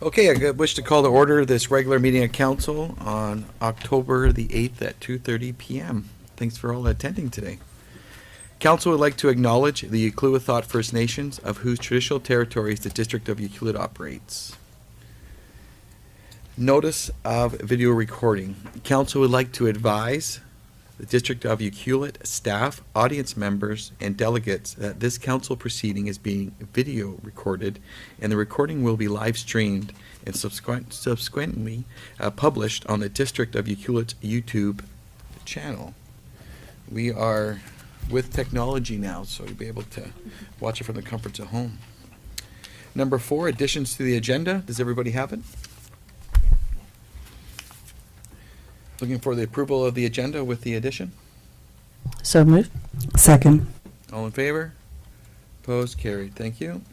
Okay, I wish to call to order this regular meeting of council on October the 8th at 2:30 p.m. Thanks for all attending today. Council would like to acknowledge the Ucluelet First Nations, of whose traditional territories the District of Ucluelet operates. Notice of video recording. Council would like to advise the District of Ucluelet staff, audience members, and delegates that this council proceeding is being video recorded, and the recording will be live streamed and subsequently published on the District of Ucluelet's YouTube channel. We are with technology now, so you'll be able to watch it from the comforts of home. Number 4, additions to the agenda. Does everybody have it? Looking for the approval of the agenda with the addition. So moved. Second. All in favor? Opposed? Carried. Thank you.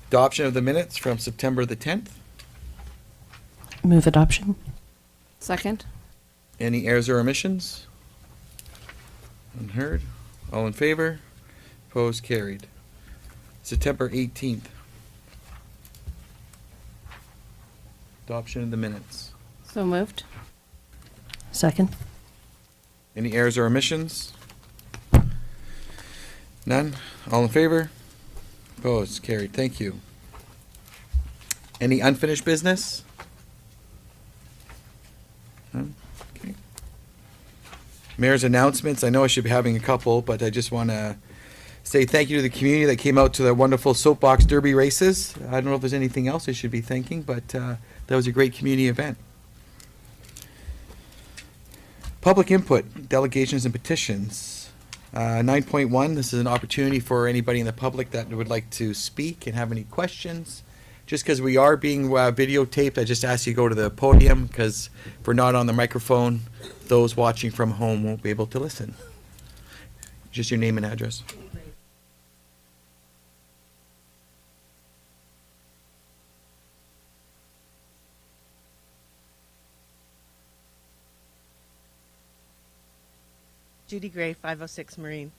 Adoption of the minutes from September the 10th. Move adoption. Second. Any errors or omissions? Unheard. All in favor? Opposed? Carried. September 18th. Adoption of the minutes. So moved. Second. Any errors or omissions? None. All in favor? Opposed? Carried. Thank you. Any unfinished business? None? Okay. Mayor's announcements. I know I should be having a couple, but I just want to say thank you to the community that came out to the wonderful Soapbox Derby races. I don't know if there's anything else I should be thanking, but that was a great community event. Public input, delegations and petitions. 9.1, this is an opportunity for anybody in the public that would like to speak and have any questions. Just because we are being videotaped, I just ask you to go to the podium, because if we're not on the microphone, those watching from home won't be able to listen. Just your name and address. Judy Gray, 506 Marine.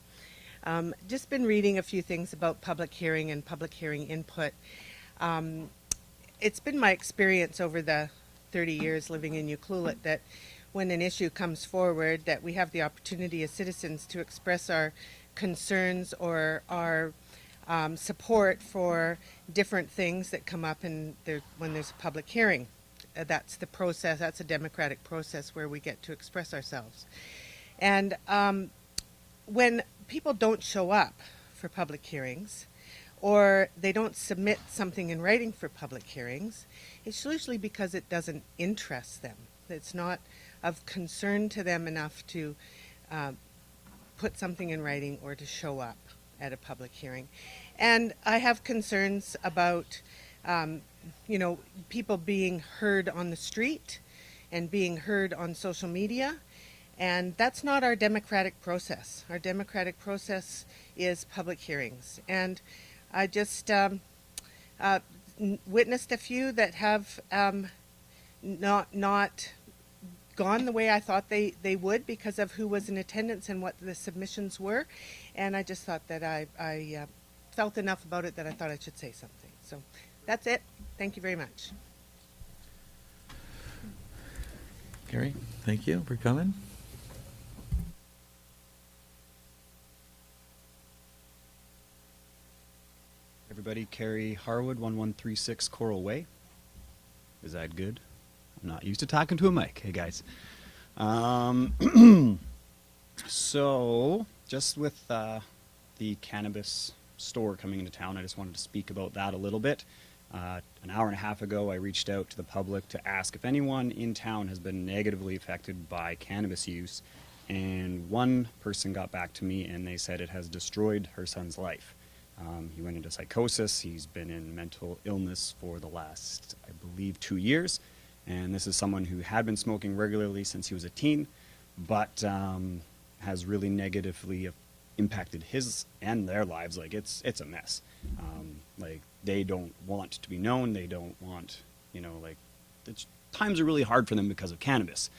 Just been reading a few things about public hearing and public hearing input. It's been my experience over the 30 years living in Ucluelet that when an issue comes forward, that we have the opportunity as citizens to express our concerns or our support for different things that come up when there's a public hearing. That's the process, that's a democratic process where we get to express ourselves. And when people don't show up for public hearings, or they don't submit something in writing for public hearings, it's usually because it doesn't interest them. It's not of concern to them enough to put something in writing or to show up at a public hearing. And I have concerns about, people being heard on the street and being heard on social media. And that's not our democratic process. Our democratic process is public hearings. And I just witnessed a few that have not gone the way I thought they would because of who was in attendance and what the submissions were. And I just thought that I felt enough about it that I thought I should say something. So that's it. Thank you very much. Gary, thank you for coming. Everybody, Carrie Harwood, 1136 Coral Way. Is that good? I'm not used to talking to a mic. Hey, guys. So, just with the cannabis store coming into town, I just wanted to speak about that a little bit. An hour and a half ago, I reached out to the public to ask if anyone in town has been negatively affected by cannabis use, and one person got back to me and they said it has destroyed her son's life. He went into psychosis. He's been in mental illness for the last, I believe, 2 years. And this is someone who had been smoking regularly since he was a teen, but has really negatively impacted his and their lives. Like, it's a mess. Like, they don't want to be known. They don't want, times are really hard for them because of cannabis.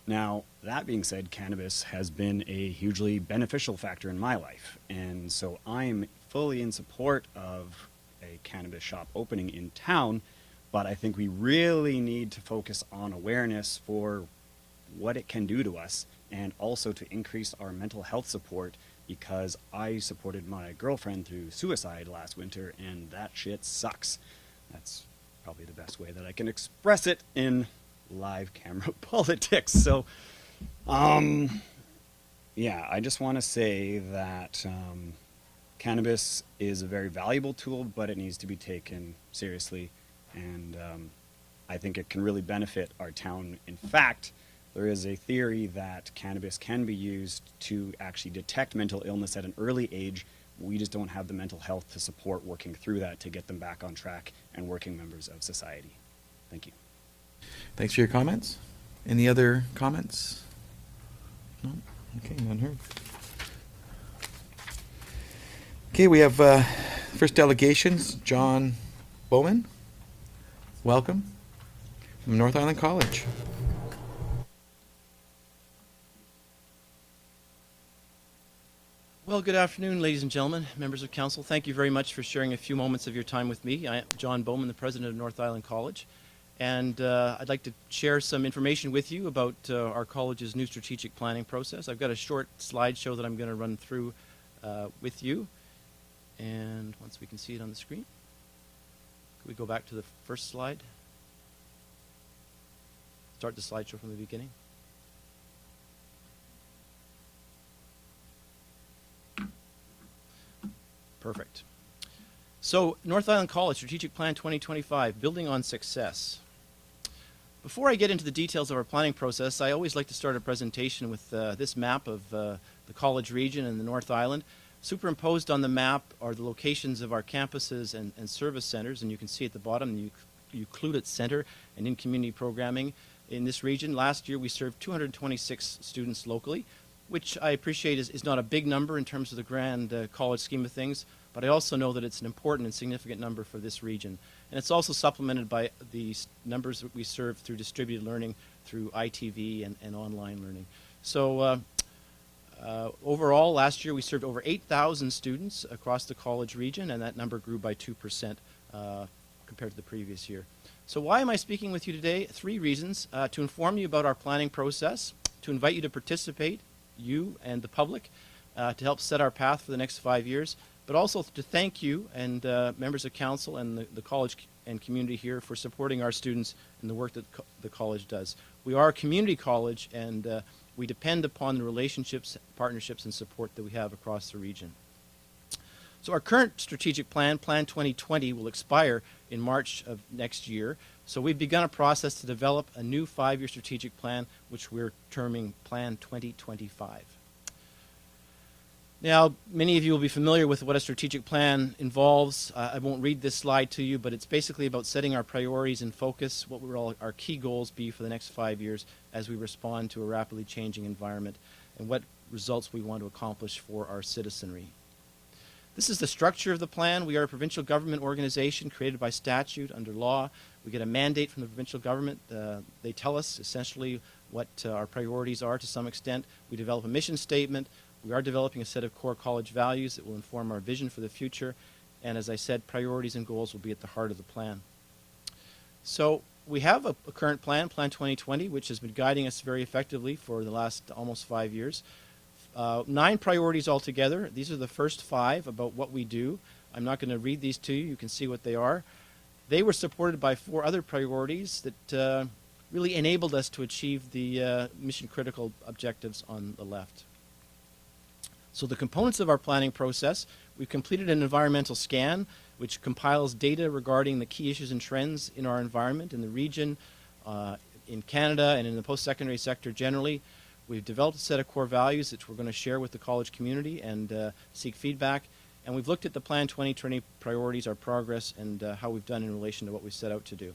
Now, that being said, cannabis has been a hugely beneficial factor in my life. And so I'm fully in support of a cannabis shop opening in town, but I think we really need to focus on awareness for what it can do to us, and also to increase our mental health support, because I supported my girlfriend through suicide last winter, and that shit sucks. That's probably the best way that I can express it in live camera politics. So, yeah, I just want to say that cannabis is a very valuable tool, but it needs to be taken seriously, and I think it can really benefit our town. In fact, there is a theory that cannabis can be used to actually detect mental illness at an early age. We just don't have the mental health to support working through that to get them back on track and working members of society. Thank you. Thanks for your comments. Any other comments? No? Okay, none heard. Okay, we have first delegations. John Bowman, welcome, from North Island College. Well, good afternoon, ladies and gentlemen, members of council. Thank you very much for sharing a few moments of your time with me. I am John Bowman, the president of North Island College, and I'd like to share some information with you about our college's new strategic planning process. I've got a short slideshow that I'm going to run through with you, and once we can see it on the screen, can we go back to the first slide? Start the slideshow from the beginning. Perfect. So, North Island College Strategic Plan 2025, Building on Success. Before I get into the details of our planning process, I always like to start a presentation with this map of the college region and the North Island. Superimposed on the map are the locations of our campuses and service centers, and you can see at the bottom the Euclid Center and in community programming in this region. Last year we served 226 students locally, which I appreciate is not a big number in terms of the grand college scheme of things, but I also know that it's an important and significant number for this region. And it's also supplemented by the numbers that we serve through distributed learning, through ITV and online learning. So overall, last year we served over 8,000 students across the college region, and that number grew by 2% compared to the previous year. So why am I speaking with you today? 3 reasons. To inform you about our planning process, to invite you to participate, you and the public, to help set our path for the next 5 years, but also to thank you and members of council and the college and community here for supporting our students and the work that the college does. We are a community college, and we depend upon the relationships, partnerships, and support that we have across the region. So our current strategic plan, Plan 2020, will expire in March of next year. So we've begun a process to develop a new 5-year strategic plan, which we're terming Plan 2025. Now, many of you will be familiar with what a strategic plan involves. I won't read this slide to you, but it's basically about setting our priorities and focus, what will our key goals be for the next 5 years as we respond to a rapidly changing environment, and what results we want to accomplish for our citizenry. This is the structure of the plan. We are a provincial government organization created by statute under law. We get a mandate from the provincial government. They tell us essentially what our priorities are to some extent. We develop a mission statement. We are developing a set of core college values that will inform our vision for the future. And as I said, priorities and goals will be at the heart of the plan. So we have a current plan, Plan 2020, which has been guiding us very effectively for the last almost 5 years. 9 priorities altogether. These are the first 5 about what we do. I'm not going to read these to you. You can see what they are. They were supported by 4 other priorities that really enabled us to achieve the mission-critical objectives on the left. So the components of our planning process, we've completed an environmental scan, which compiles data regarding the key issues and trends in our environment, in the region, in Canada, and in the post-secondary sector generally. We've developed a set of core values that we're going to share with the college community and seek feedback. And we've looked at the Plan 2020 priorities, our progress, and how we've done in relation to what we set out to do.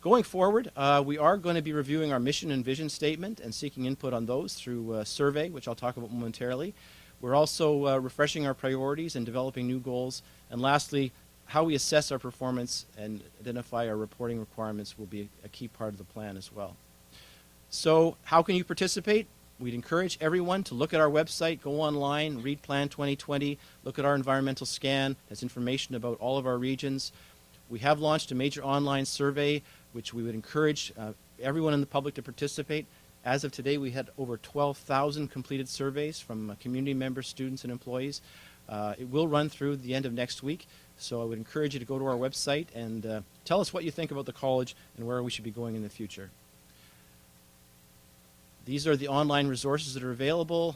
Going forward, we are going to be reviewing our mission and vision statement and seeking input on those through a survey, which I'll talk about momentarily. We're also refreshing our priorities and developing new goals. And lastly, how we assess our performance and identify our reporting requirements will be a key part of the plan as well. So how can you participate? We'd encourage everyone to look at our website, go online, read Plan 2020, look at our environmental scan. There's information about all of our regions. We have launched a major online survey, which we would encourage everyone in the public to participate. As of today, we had over 12,000 completed surveys from community members, students, and employees. It will run through the end of next week, so I would encourage you to go to our website and tell us what you think about the college and where we should be going in the future. These are the online resources that are available,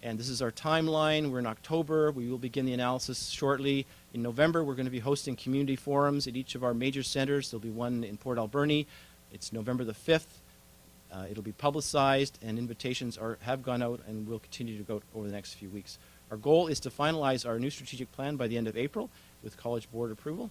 and this is our timeline. We're in October. We will begin the analysis shortly. In November, we're going to be hosting community forums at each of our major centers. There'll be one in Port Alberni. It's November the 5th. It'll be publicized, and invitations have gone out and will continue to go over the next few weeks. Our goal is to finalize our new strategic plan by the end of April with College Board approval.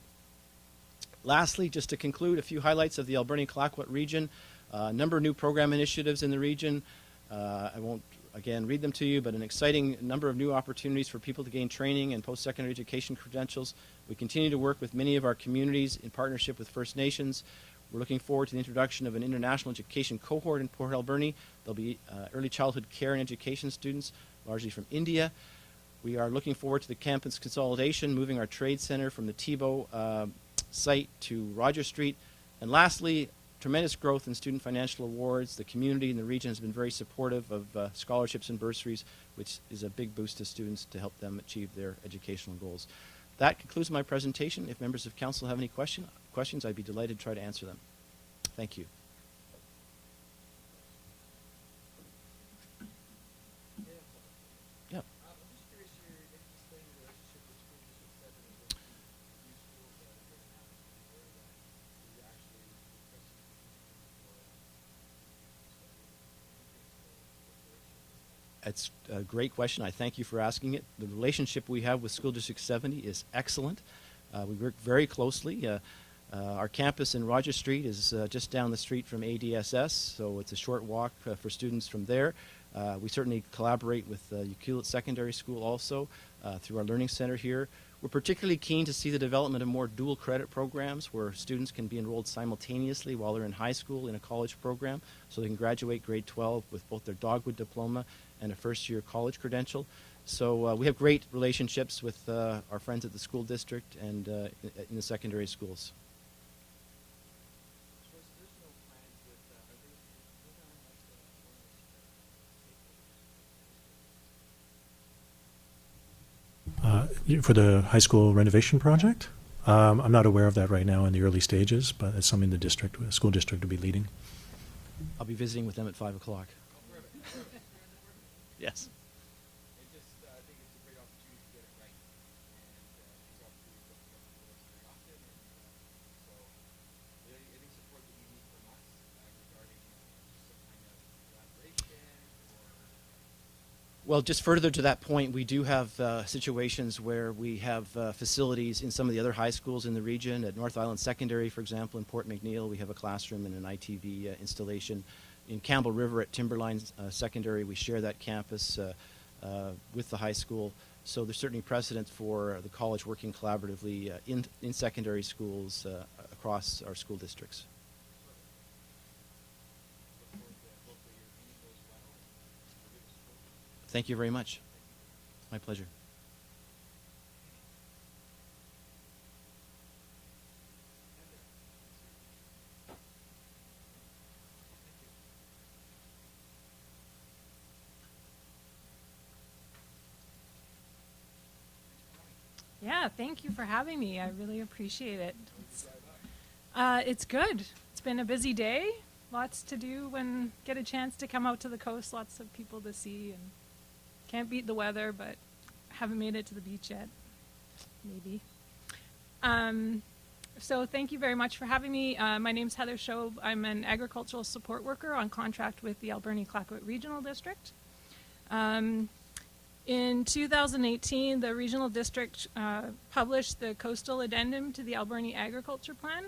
Lastly, just to conclude, a few highlights of the Alberni-Clayoquot region. A number of new program initiatives in the region. I won't, again, read them to you, but an exciting number of new opportunities for people to gain training and post-secondary education credentials. We continue to work with many of our communities in partnership with First Nations. We're looking forward to the introduction of an international education cohort in Port Alberni. There'll be early childhood care and education students, largely from India. We are looking forward to the campus consolidation, moving our trade center from the Thiebaud site to Rogers Street. And lastly, tremendous growth in student financial awards. The community in the region has been very supportive of scholarships and bursaries, which is a big boost to students to help them achieve their educational goals. That concludes my presentation. If members of council have any questions, I'd be delighted to try to answer them. Thank you. Yeah. It's a great question. I thank you for asking it. The relationship we have with School District 70 is excellent. We work very closely. Our campus in Rogers Street is just down the street from ADSS, so it's a short walk for students from there. We certainly collaborate with Ucluelet Secondary School also through our Learning Center here. We're particularly keen to see the development of more dual credit programs where students can be enrolled simultaneously while they're in high school in a college program, so they can graduate grade 12 with both their Dogwood diploma and a first-year college credential. So we have great relationships with our friends at the school district and in the secondary schools. For the high school renovation project? I'm not aware of that right now in the early stages, but it's something the school district will be leading. I'll be visiting with them at 5 o'clock. Yes. Well, just further to that point, we do have situations where we have facilities in some of the other high schools in the region. At North Island Secondary, for example, in Port McNeill, we have a classroom and an ITV installation. In Campbell River at Timberline Secondary, we share that campus with the high school. So there's certainly precedent for the college working collaboratively in secondary schools across our school districts. Thank you very much. My pleasure. Yeah, thank you for having me. I really appreciate it. It's good. It's been a busy day. Lots to do when get a chance to come out to the coast. Lots of people to see, and can't beat the weather, but haven't made it to the beach yet. Maybe. So thank you very much for having me. My name's Heather Shobe. I'm an agricultural support worker on contract with the Alberni-Clayoquot Regional District. In 2018, the regional district published the coastal addendum to the Alberni Agriculture Plan.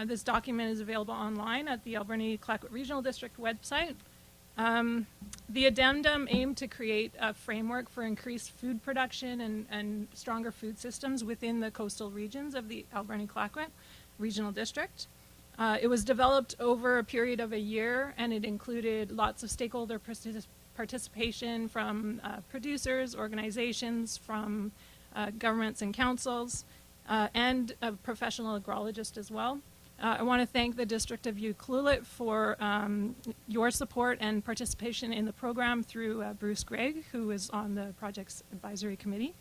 This document is available online at the Alberni-Clayoquot Regional District website. The addendum aimed to create a framework for increased food production and stronger food systems within the coastal regions of the Alberni-Clayoquot Regional District. It was developed over a period of a year, and it included lots of stakeholder participation from producers, organizations, from governments and councils. and a professional agrologist as well. I want to thank the District of Ucluelet for your support and participation in the program through Bruce Gregg, who is on the project's advisory committee.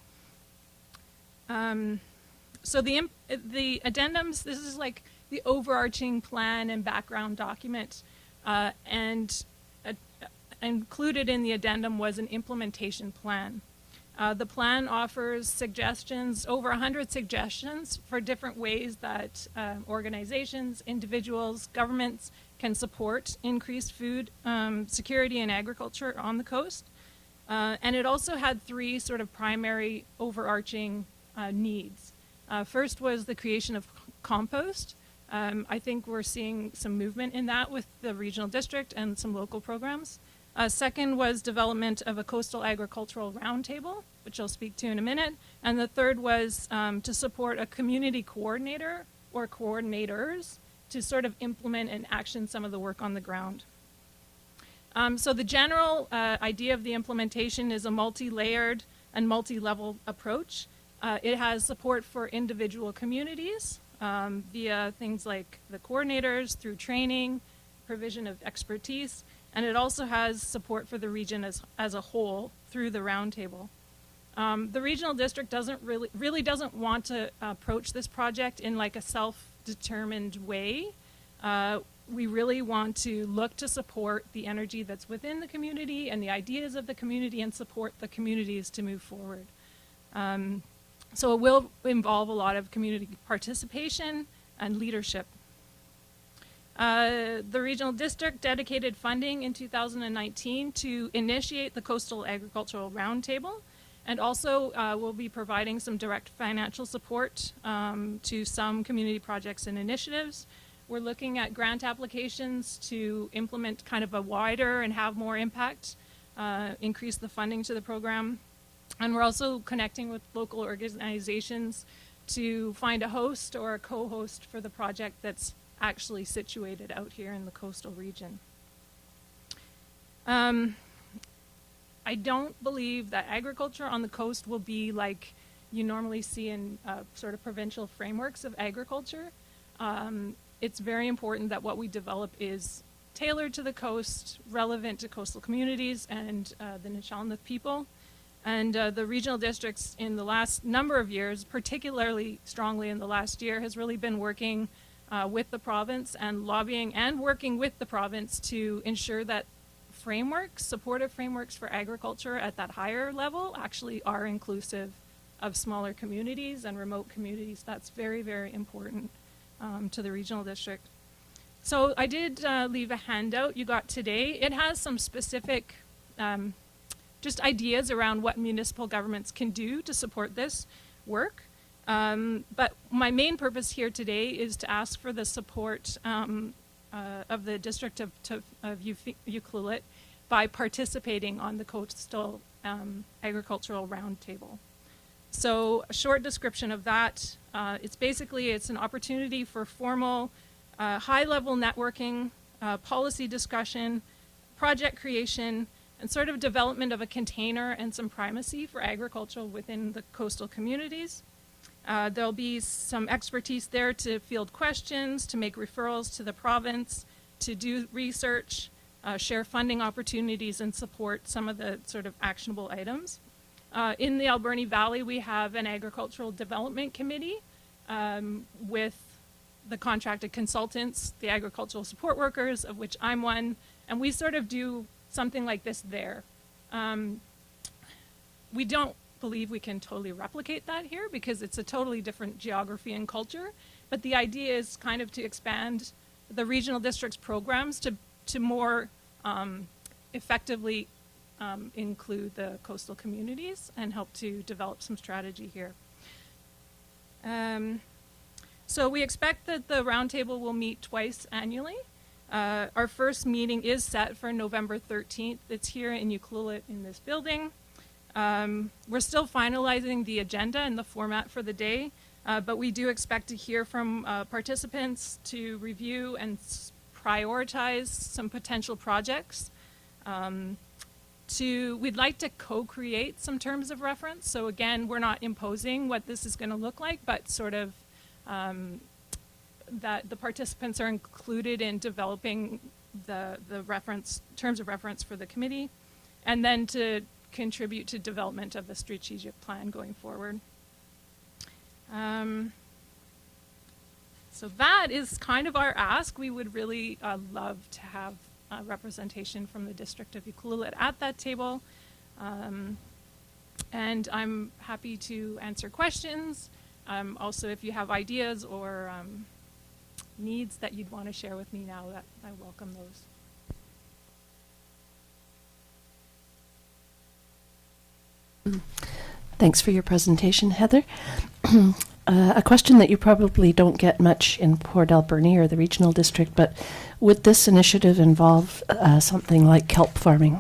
So the addendums, this is like the overarching plan and background document, and included in the addendum was an implementation plan. The plan offers suggestions, over 100 suggestions for different ways that organizations, individuals, governments can support increased food security and agriculture on the coast. And it also had 3 sort of primary overarching needs. First was the creation of compost. I think we're seeing some movement in that with the regional district and some local programs. Second was development of a coastal agricultural roundtable, which I'll speak to in a minute. And the third was to support a community coordinator or coordinators to sort of implement and action some of the work on the ground. So the general idea of the implementation is a multi-layered and multi-level approach. It has support for individual communities via things like the coordinators, through training, provision of expertise, and it also has support for the region as a whole through the roundtable. The regional district really doesn't want to approach this project in like a self-determined way. We really want to look to support the energy that's within the community and the ideas of the community and support the communities to move forward. So it will involve a lot of community participation and leadership. The regional district dedicated funding in 2019 to initiate the Coastal Agricultural Roundtable, and also will be providing some direct financial support to some community projects and initiatives. We're looking at grant applications to implement kind of a wider and have more impact, increase the funding to the program. And we're also connecting with local organizations to find a host or a co-host for the project that's actually situated out here in the coastal region. I don't believe that agriculture on the coast will be like you normally see in sort of provincial frameworks of agriculture. It's very important that what we develop is tailored to the coast, relevant to coastal communities and the Nishalnath people. And the regional districts in the last number of years, particularly strongly in the last year, has really been working with the province and lobbying and working with the province to ensure that frameworks, supportive frameworks for agriculture at that higher level actually are inclusive of smaller communities and remote communities. That's very, very important to the regional district. So I did leave a handout you got today. It has some specific just ideas around what municipal governments can do to support this work. But my main purpose here today is to ask for the support of the District of Ucluelet by participating on the Coastal Agricultural Roundtable. So a short description of that, it's an opportunity for formal high-level networking, policy discussion, project creation, and sort of development of a container and some primacy for agriculture within the coastal communities. There'll be some expertise there to field questions, to make referrals to the province, to do research, share funding opportunities, and support some of the sort of actionable items. In the Alberni Valley, we have an agricultural development committee with the contracted consultants, the agricultural support workers, of which I'm one, and we sort of do something like this there. We don't believe we can totally replicate that here because it's a totally different geography and culture, but the idea is kind of to expand the regional district's programs to more effectively include the coastal communities and help to develop some strategy here. So we expect that the roundtable will meet twice annually. Our first meeting is set for November 13th. It's here in Ucluelet in this building. We're still finalizing the agenda and the format for the day, but we do expect to hear from participants to review and prioritize some potential projects. we'd like to co-create some terms of reference. So again, we're not imposing what this is going to look like, but sort of that the participants are included in developing the reference, terms of reference for the committee, and then to contribute to development of the strategic plan going forward. So that is kind of our ask. We would really love to have representation from the District of Ucluelet at that table. And I'm happy to answer questions. Also, if you have ideas or needs that you'd want to share with me now, that I welcome those. Thanks for your presentation, Heather. A question that you probably don't get much in Port Alberni or the regional district, but would this initiative involve something like kelp farming?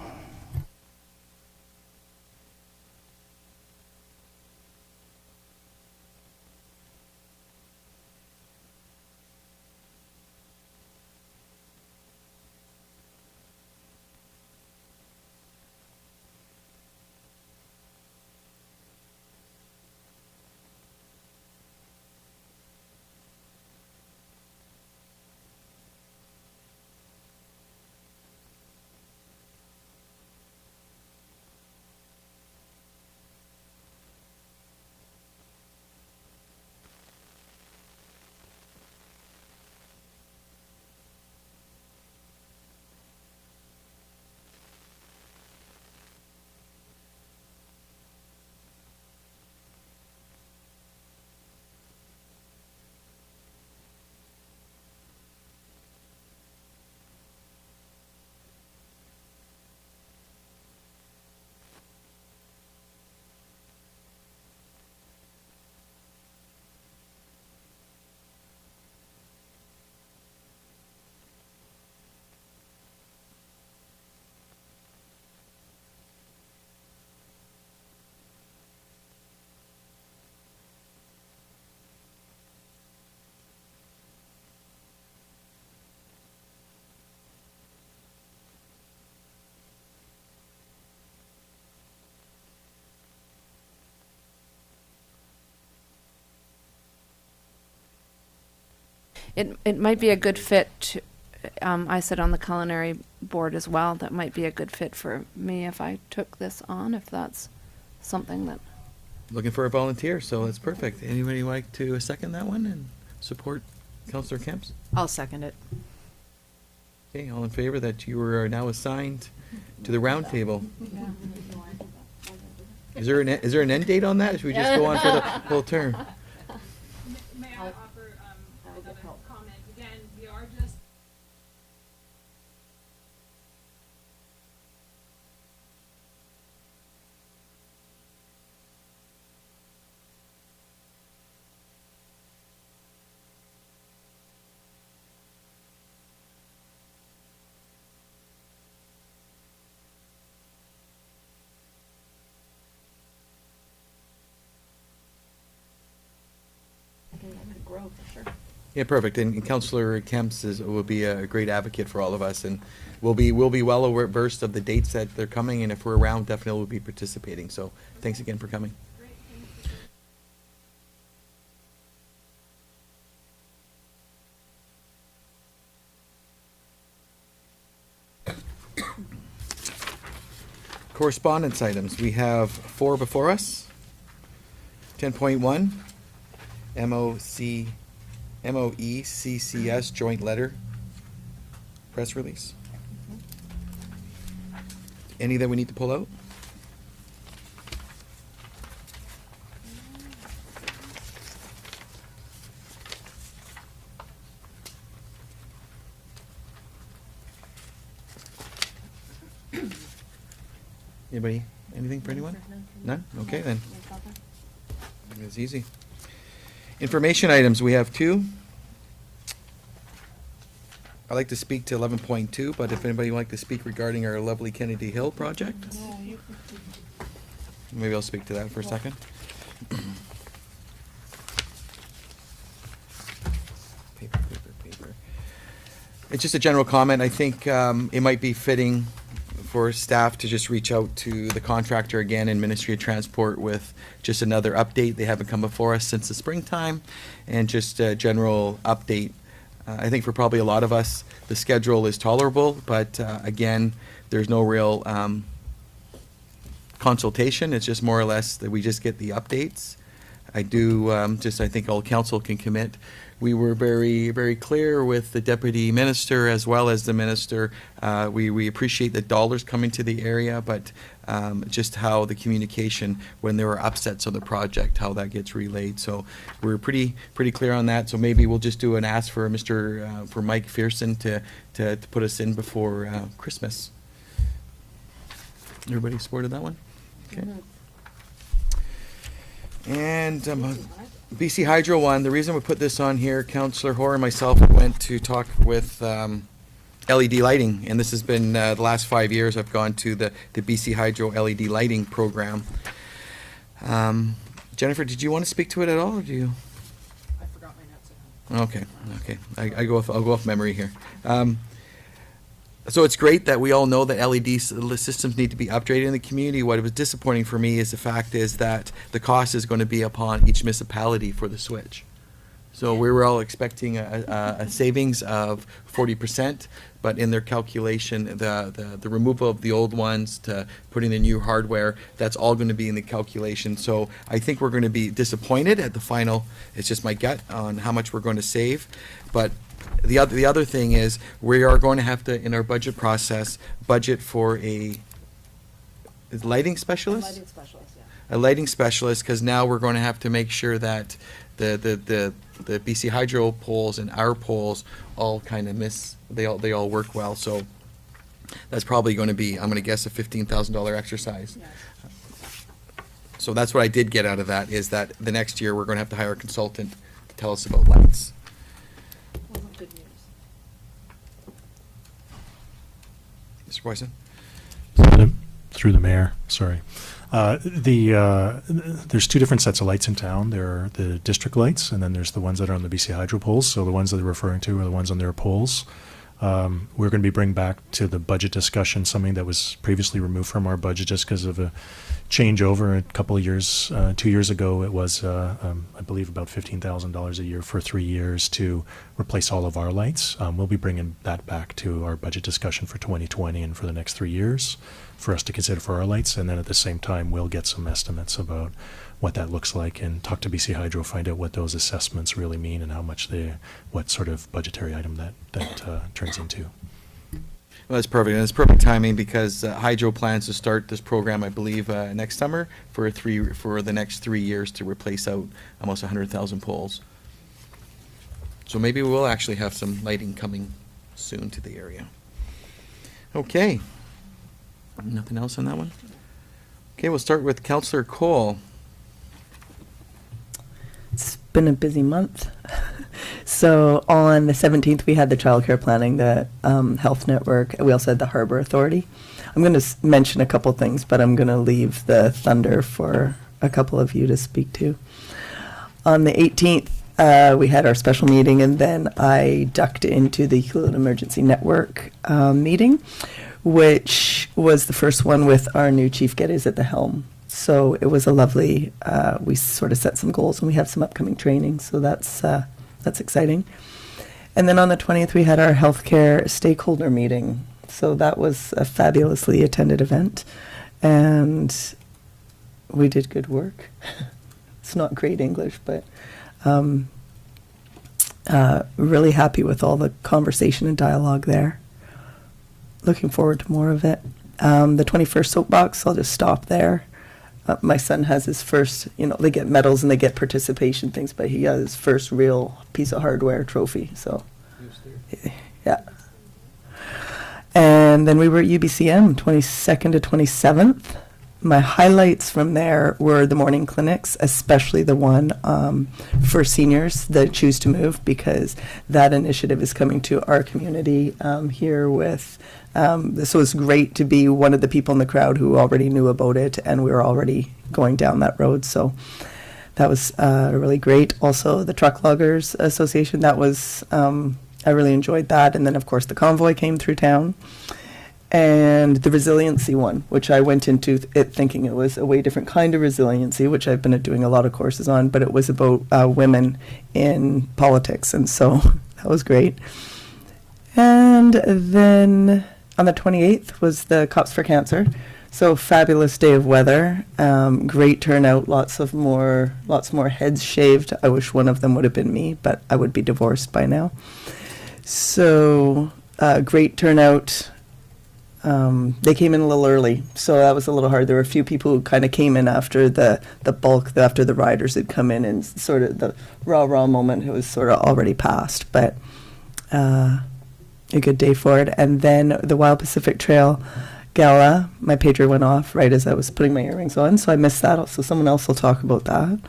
It might be a good fit to, I sit on the culinary board as well. That might be a good fit for me if I took this on, if that's something that. Looking for a volunteer, so that's perfect. Anybody like to second that one and support Councillor Kemps? I'll second it. Okay, all in favor that you are now assigned to the round table? Is there an end date on that? Or should we just go on for the whole term? May I offer another comment? Again, we are just Yeah, perfect. And Councillor Kemps will be a great advocate for all of us, and we'll be well versed of the dates that they're coming, and if we're around, definitely we'll be participating. So thanks again for coming. Correspondence items. We have 4 before us. 10.1, MOECCS joint letter, press release. Any that we need to pull out? Anybody, anything for anyone? None? Okay then. It's easy. Information items, we have 2. I'd like to speak to 11.2, but if anybody would like to speak regarding our lovely Kennedy Hill project? Maybe I'll speak to that for a second. Paper. It's just a general comment. I think it might be fitting for staff to just reach out to the contractor again in Ministry of Transport with just another update. They haven't come before us since the springtime, and just a general update. I think for probably a lot of us, the schedule is tolerable, but again, there's no real consultation. It's just more or less that we just get the updates. I do, I think all council can commit. We were very, very clear with the deputy minister as well as the minister. We appreciate the dollars coming to the area, but just how the communication when there are upsets on the project, how that gets relayed. So we're pretty clear on that. So maybe we'll just do an ask for for Mike Fearson to put us in before Christmas. Everybody supported that one? Okay. And BC Hydro one, the reason we put this on here, Councillor Hoare and myself went to talk with LED lighting, and this has been the last 5 years I've gone to the BC Hydro LED lighting program. Jennifer, did you want to speak to it at all, or do you? I forgot my notes at home. Okay. I'll go off memory here. So it's great that we all know that LED systems need to be upgraded in the community. What was disappointing for me is the fact is that the cost is going to be upon each municipality for the switch. So we were all expecting a savings of 40%, but in their calculation, the removal of the old ones to putting the new hardware, that's all going to be in the calculation. So I think we're going to be disappointed at the final, it's just my gut, on how much we're going to save. But the other thing is, we are going to have to, in our budget process, budget for a lighting specialist? Lighting specialist, yeah. A lighting specialist, because now we're going to have to make sure that the BC Hydro poles and our poles all kind of they all work well. So that's probably going to be, I'm going to guess, a $15,000 exercise. Yes. So that's what I did get out of that, is that the next year we're going to have to hire a consultant to tell us about lights. Wasn't good news. Mr. Boyson? Through the mayor, sorry. There's two different sets of lights in town. There are the district lights, and then there's the ones that are on the BC Hydro poles. So the ones that they're referring to are the ones on their poles. We're going to be bringing back to the budget discussion something that was previously removed from our budget just because of a changeover a couple of years. 2 years ago, it was, I believe, about $15,000 a year for 3 years to replace all of our lights. We'll be bringing that back to our budget discussion for 2020 and for the next 3 years for us to consider for our lights. And then at the same time, we'll get some estimates about what that looks like and talk to BC Hydro, find out what those assessments really mean and how much what sort of budgetary item that turns into. Well, that's perfect, and it's perfect timing because Hydro plans to start this program, I believe, next summer for the next 3 years to replace out almost 100,000 poles. So maybe we will actually have some lighting coming soon to the area. Okay. Nothing else on that one? Okay, we'll start with Councillor Cole. It's been a busy month. So on the 17th, we had the childcare planning, the health network. We also had the Harbor Authority. I'm going to mention a couple things, but I'm going to leave the thunder for a couple of you to speak to. On the 18th, we had our special meeting, and then I ducked into the Hewlett Emergency Network meeting, which was the first one with our new Chief Geddes at the helm. So it was a lovely, we sort of set some goals, and we have some upcoming training, so that's exciting. And then on the 20th, we had our healthcare stakeholder meeting. So that was a fabulously attended event, and we did good work. It's not great English, but really happy with all the conversation and dialogue there. Looking forward to more of it. The 21st soapbox, I'll just stop there. My son has his first, they get medals and they get participation things, but he has his first real piece of hardware trophy. So, yeah. And then we were at UBCM, 22nd to 27th. My highlights from there were the morning clinics, especially the one for seniors that choose to move, because that initiative is coming to our community here with, so it's great to be one of the people in the crowd who already knew about it, and we were already going down that road. So that was really great. Also, the Truck Loggers Association, that was, I really enjoyed that. And then, of course, the convoy came through town. and the resiliency one, which I went into it thinking it was a way different kind of resiliency, which I've been doing a lot of courses on, but it was about women in politics, and so that was great. And then on the 28th was the Cops for Cancer. So fabulous day of weather, great turnout, lots more heads shaved. I wish one of them would have been me, but I would be divorced by now. So great turnout. They came in a little early, so that was a little hard. There were a few people who kind of came in after the bulk, after the riders had come in, and sort of the rah-rah moment, it was sort of already past, but a good day for it. And then the Wild Pacific Trail Gala, my pager went off right as I was putting my earrings on, so I missed that, so someone else will talk about that.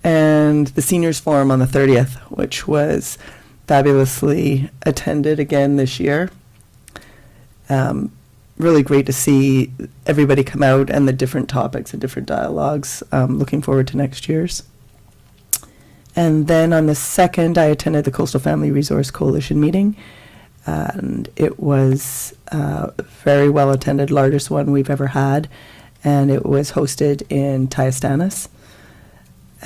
And the Seniors Forum on the 30th, which was fabulously attended again this year. Really great to see everybody come out and the different topics and different dialogues. Looking forward to next year's. And then on the 2nd, I attended the Coastal Family Resource Coalition meeting. And it was very well attended, largest one we've ever had. And it was hosted in Tyastanis.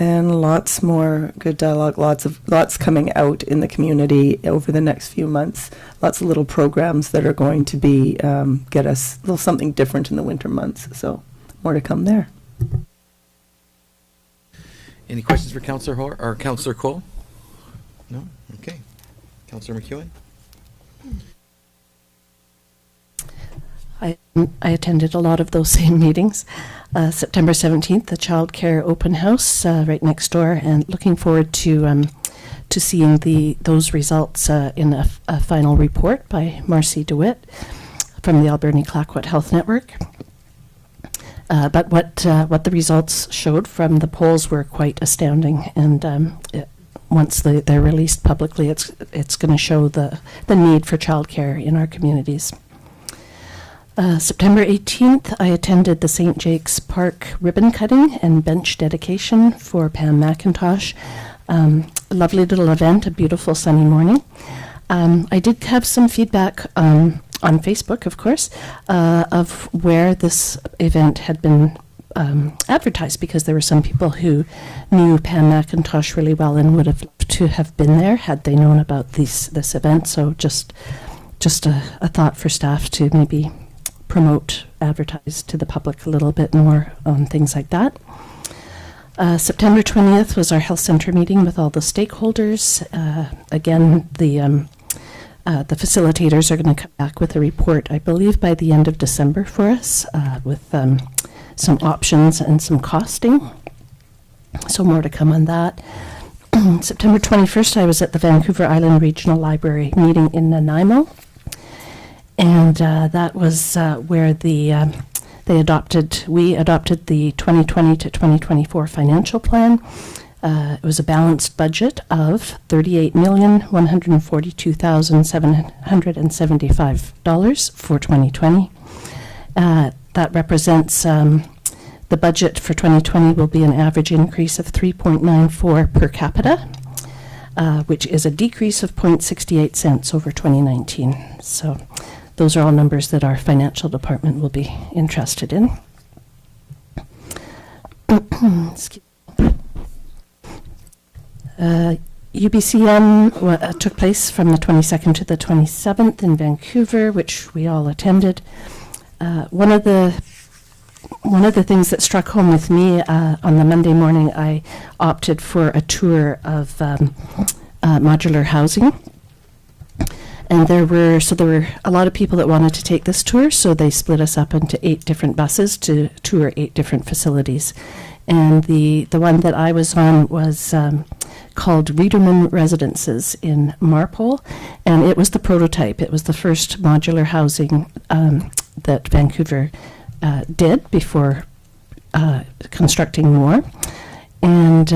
And lots more good dialogue, lots coming out in the community over the next few months. Lots of little programs that are going to be get us a little something different in the winter months. So more to come there. Any questions for Councillor Hoare or Councillor Cole? No? Okay. Councillor McEwen? I attended a lot of those same meetings. September 17th, the Child Care Open House right next door, and looking forward to seeing those results in a final report by Marcy DeWitt from the Alberni Clayoquot Health Network. But what the results showed from the polls were quite astounding, and once they're released publicly, it's going to show the need for childcare in our communities. September 18th, I attended the St. Jake's Park ribbon cutting and bench dedication for Pam McIntosh. A lovely little event, a beautiful sunny morning. I did have some feedback on Facebook, of course, of where this event had been advertised, because there were some people who knew Pam McIntosh really well and would have loved to have been there had they known about this event. So just a thought for staff to maybe promote, advertise to the public a little bit more on things like that. September 20th was our health center meeting with all the stakeholders. Again, the facilitators are going to come back with a report, I believe, by the end of December for us, with some options and some costing. So more to come on that. September 21st, I was at the Vancouver Island Regional Library meeting in Nanaimo. And that was where we adopted the 2020 to 2024 financial plan. It was a balanced budget of $38,142,775 for 2020. That represents the budget for 2020 will be an average increase of 3.94 per capita, which is a decrease of 0.68 cents over 2019. So those are all numbers that our financial department will be interested in. UBCM took place from the 22nd to the 27th in Vancouver, which we all attended. One of the things that struck home with me on the Monday morning, I opted for a tour of modular housing. And there were a lot of people that wanted to take this tour, so they split us up into 8 different buses to tour 8 different facilities. And the one that I was on was called Reederman Residences in Marpole, and it was the prototype. It was the first modular housing that Vancouver did before constructing more. And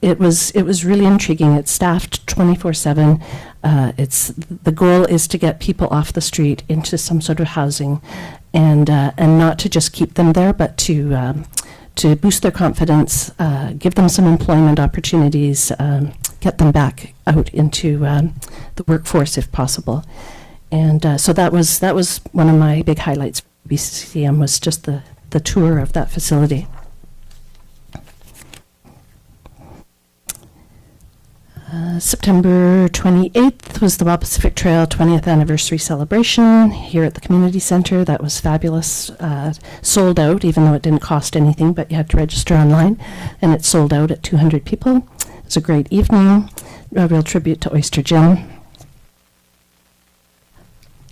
it was really intriguing. It's staffed 24/7. The goal is to get people off the street into some sort of housing, and not to just keep them there, but to boost their confidence, give them some employment opportunities, get them back out into the workforce if possible. And so that was one of my big highlights for BCM, was just the tour of that facility. September 28th was the Wild Pacific Trail 20th anniversary celebration here at the community center. That was fabulous. Sold out, even though it didn't cost anything, but you had to register online, and it sold out at 200 people. It was a great evening, a real tribute to Oyster Jim.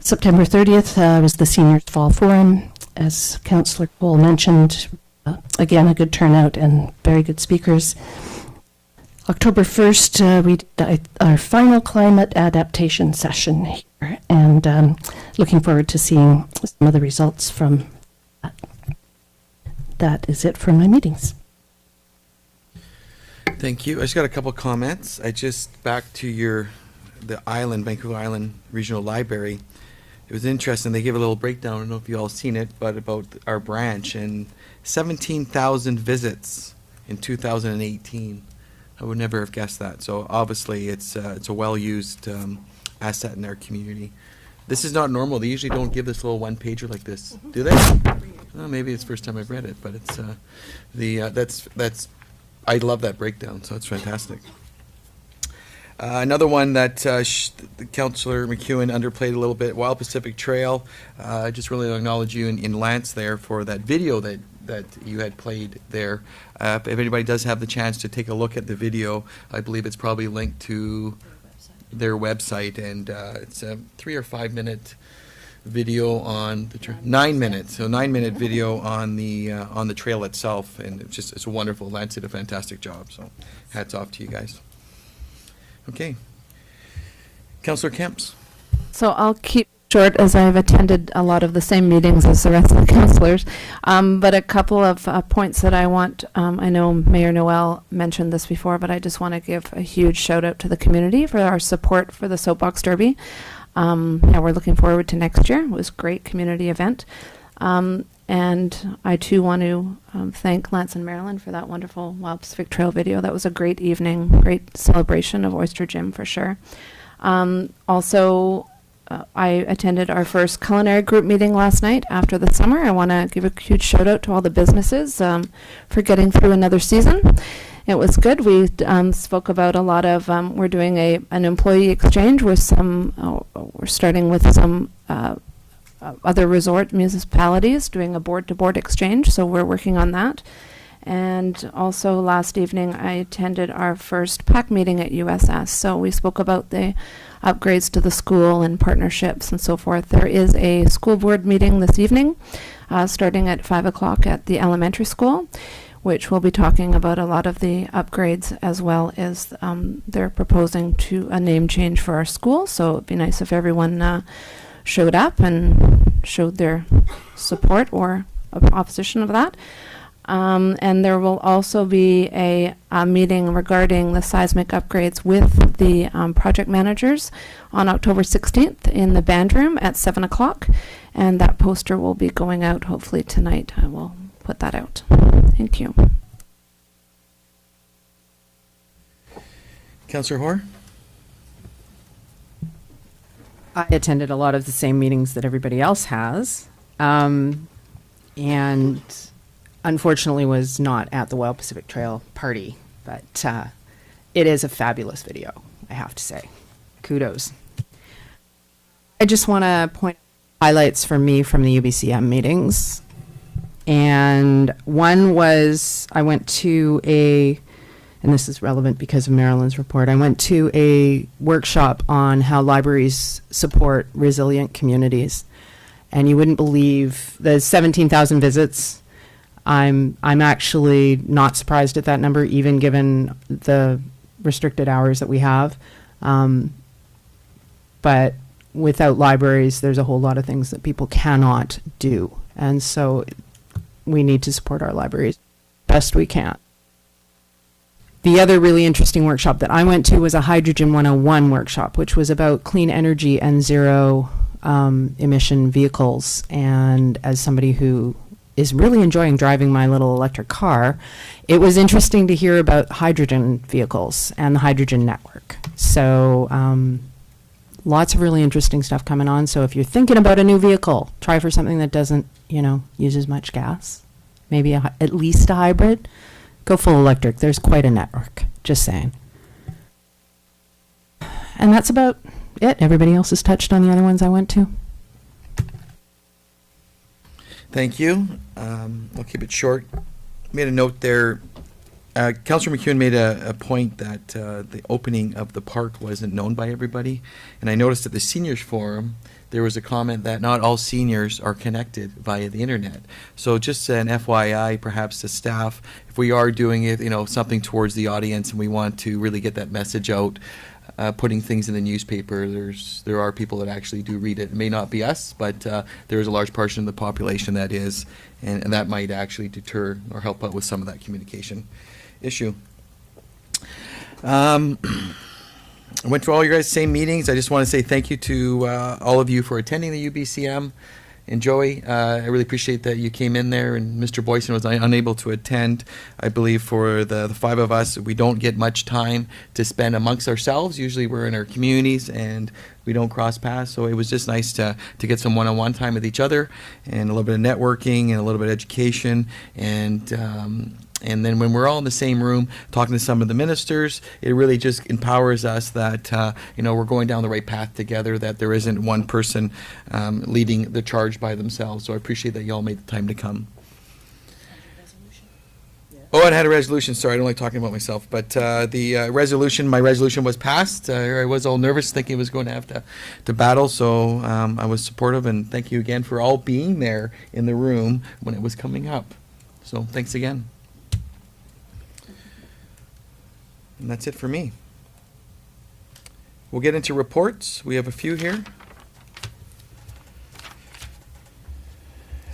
September 30th was the Seniors Fall Forum. As Councillor Cole mentioned, again, a good turnout and very good speakers. October 1st, we did our final climate adaptation session here, and looking forward to seeing some of the results from that. That is it for my meetings. Thank you. I just got a couple comments. Back to the Vancouver Island Regional Library. It was interesting. They gave a little breakdown. I don't know if you all seen it, but about our branch, and 17,000 visits in 2018. I would never have guessed that. So obviously it's a well-used asset in our community. This is not normal. They usually don't give this little one-pager like this, do they? Well, maybe it's the first time I've read it, but it's that's I love that breakdown. So it's fantastic. Another one that Councillor McEwen underplayed a little bit, Wild Pacific Trail. I just really acknowledge you in Lance there for that video that you had played there. If anybody does have the chance to take a look at the video, I believe it's probably linked to their website, and it's a 3 or 5 minute video on the 9 minutes, so 9-minute video on the trail itself, and it's wonderful. Lance did a fantastic job, so hats off to you guys. Okay, Councillor Kemps. So I'll keep short, as I've attended a lot of the same meetings as the rest of the councillors. But a couple of points that I want, I know Mayor Noel mentioned this before, but I just want to give a huge shout out to the community for our support for the Soapbox Derby. Yeah, we're looking forward to next year. It was a great community event. And I too want to thank Lance and Marilyn for that wonderful Wild Pacific Trail video. That was a great evening, great celebration of Oyster Jim for sure. Also, I attended our first culinary group meeting last night after the summer. I want to give a huge shout out to all the businesses for getting through another season. It was good. We spoke about a lot of, we're doing an employee exchange with we're starting with some other resort municipalities doing a board-to-board exchange, so we're working on that. And also last evening I attended our first PAC meeting at USS, so we spoke about the upgrades to the school and partnerships and so forth. There is a school board meeting this evening, starting at 5 o'clock at the elementary school, which will be talking about a lot of the upgrades, as well as they're proposing a name change for our school, so it'd be nice if everyone showed up and showed their support or opposition of that. And there will also be a meeting regarding the seismic upgrades with the project managers on October 16th in the band room at 7 o'clock. And that poster will be going out hopefully tonight. I will put that out. Thank you. Councillor Hoare? I attended a lot of the same meetings that everybody else has, and unfortunately was not at the Wild Pacific Trail party, but it is a fabulous video, I have to say. Kudos. I just want to point out highlights for me from the UBCM meetings. And one was I went to and this is relevant because of Marilyn's report, I went to a workshop on how libraries support resilient communities. And you wouldn't believe the 17,000 visits. I'm actually not surprised at that number, even given the restricted hours that we have. But without libraries, there's a whole lot of things that people cannot do. And so we need to support our libraries best we can. The other really interesting workshop that I went to was a Hydrogen 101 workshop, which was about clean energy and zero emission vehicles. And as somebody who is really enjoying driving my little electric car, it was interesting to hear about hydrogen vehicles and the hydrogen network. So lots of really interesting stuff coming on. So if you're thinking about a new vehicle, try for something that doesn't, use as much gas. Maybe at least a hybrid. Go full electric. There's quite a network. Just saying. And that's about it. Everybody else has touched on the other ones I went to. Thank you. I'll keep it short. Made a note there. Councillor McEwen made a point that the opening of the park wasn't known by everybody. And I noticed at the seniors forum, there was a comment that not all seniors are connected via the internet. So just an FYI, perhaps to staff, if we are doing it, something towards the audience and we want to really get that message out, putting things in the newspaper, there are people that actually do read it. It may not be us, but there is a large portion of the population that is, and that might actually deter or help out with some of that communication issue. I went to all your guys' same meetings. I just want to say thank you to all of you for attending the UBCM. And Joey, I really appreciate that you came in there, and Mr. Boyson was unable to attend. I believe for the five of us, we don't get much time to spend amongst ourselves. Usually we're in our communities and we don't cross paths, so it was just nice to get some one-on-one time with each other and a little bit of networking and a little bit of education. And then when we're all in the same room talking to some of the ministers, it really just empowers us that we're going down the right path together, that there isn't one person leading the charge by themselves. So I appreciate that you all made the time to come. Oh, and I had a resolution. Sorry, I don't like talking about myself. But my resolution was passed. I was all nervous thinking I was going to have to battle. So I was supportive. And thank you again for all being there in the room when it was coming up. So thanks again. And that's it for me. We'll get into reports. We have a few here.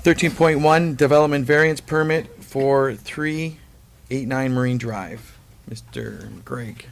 13.1 development variance permit for 389 Marine Drive. Mr. Greg.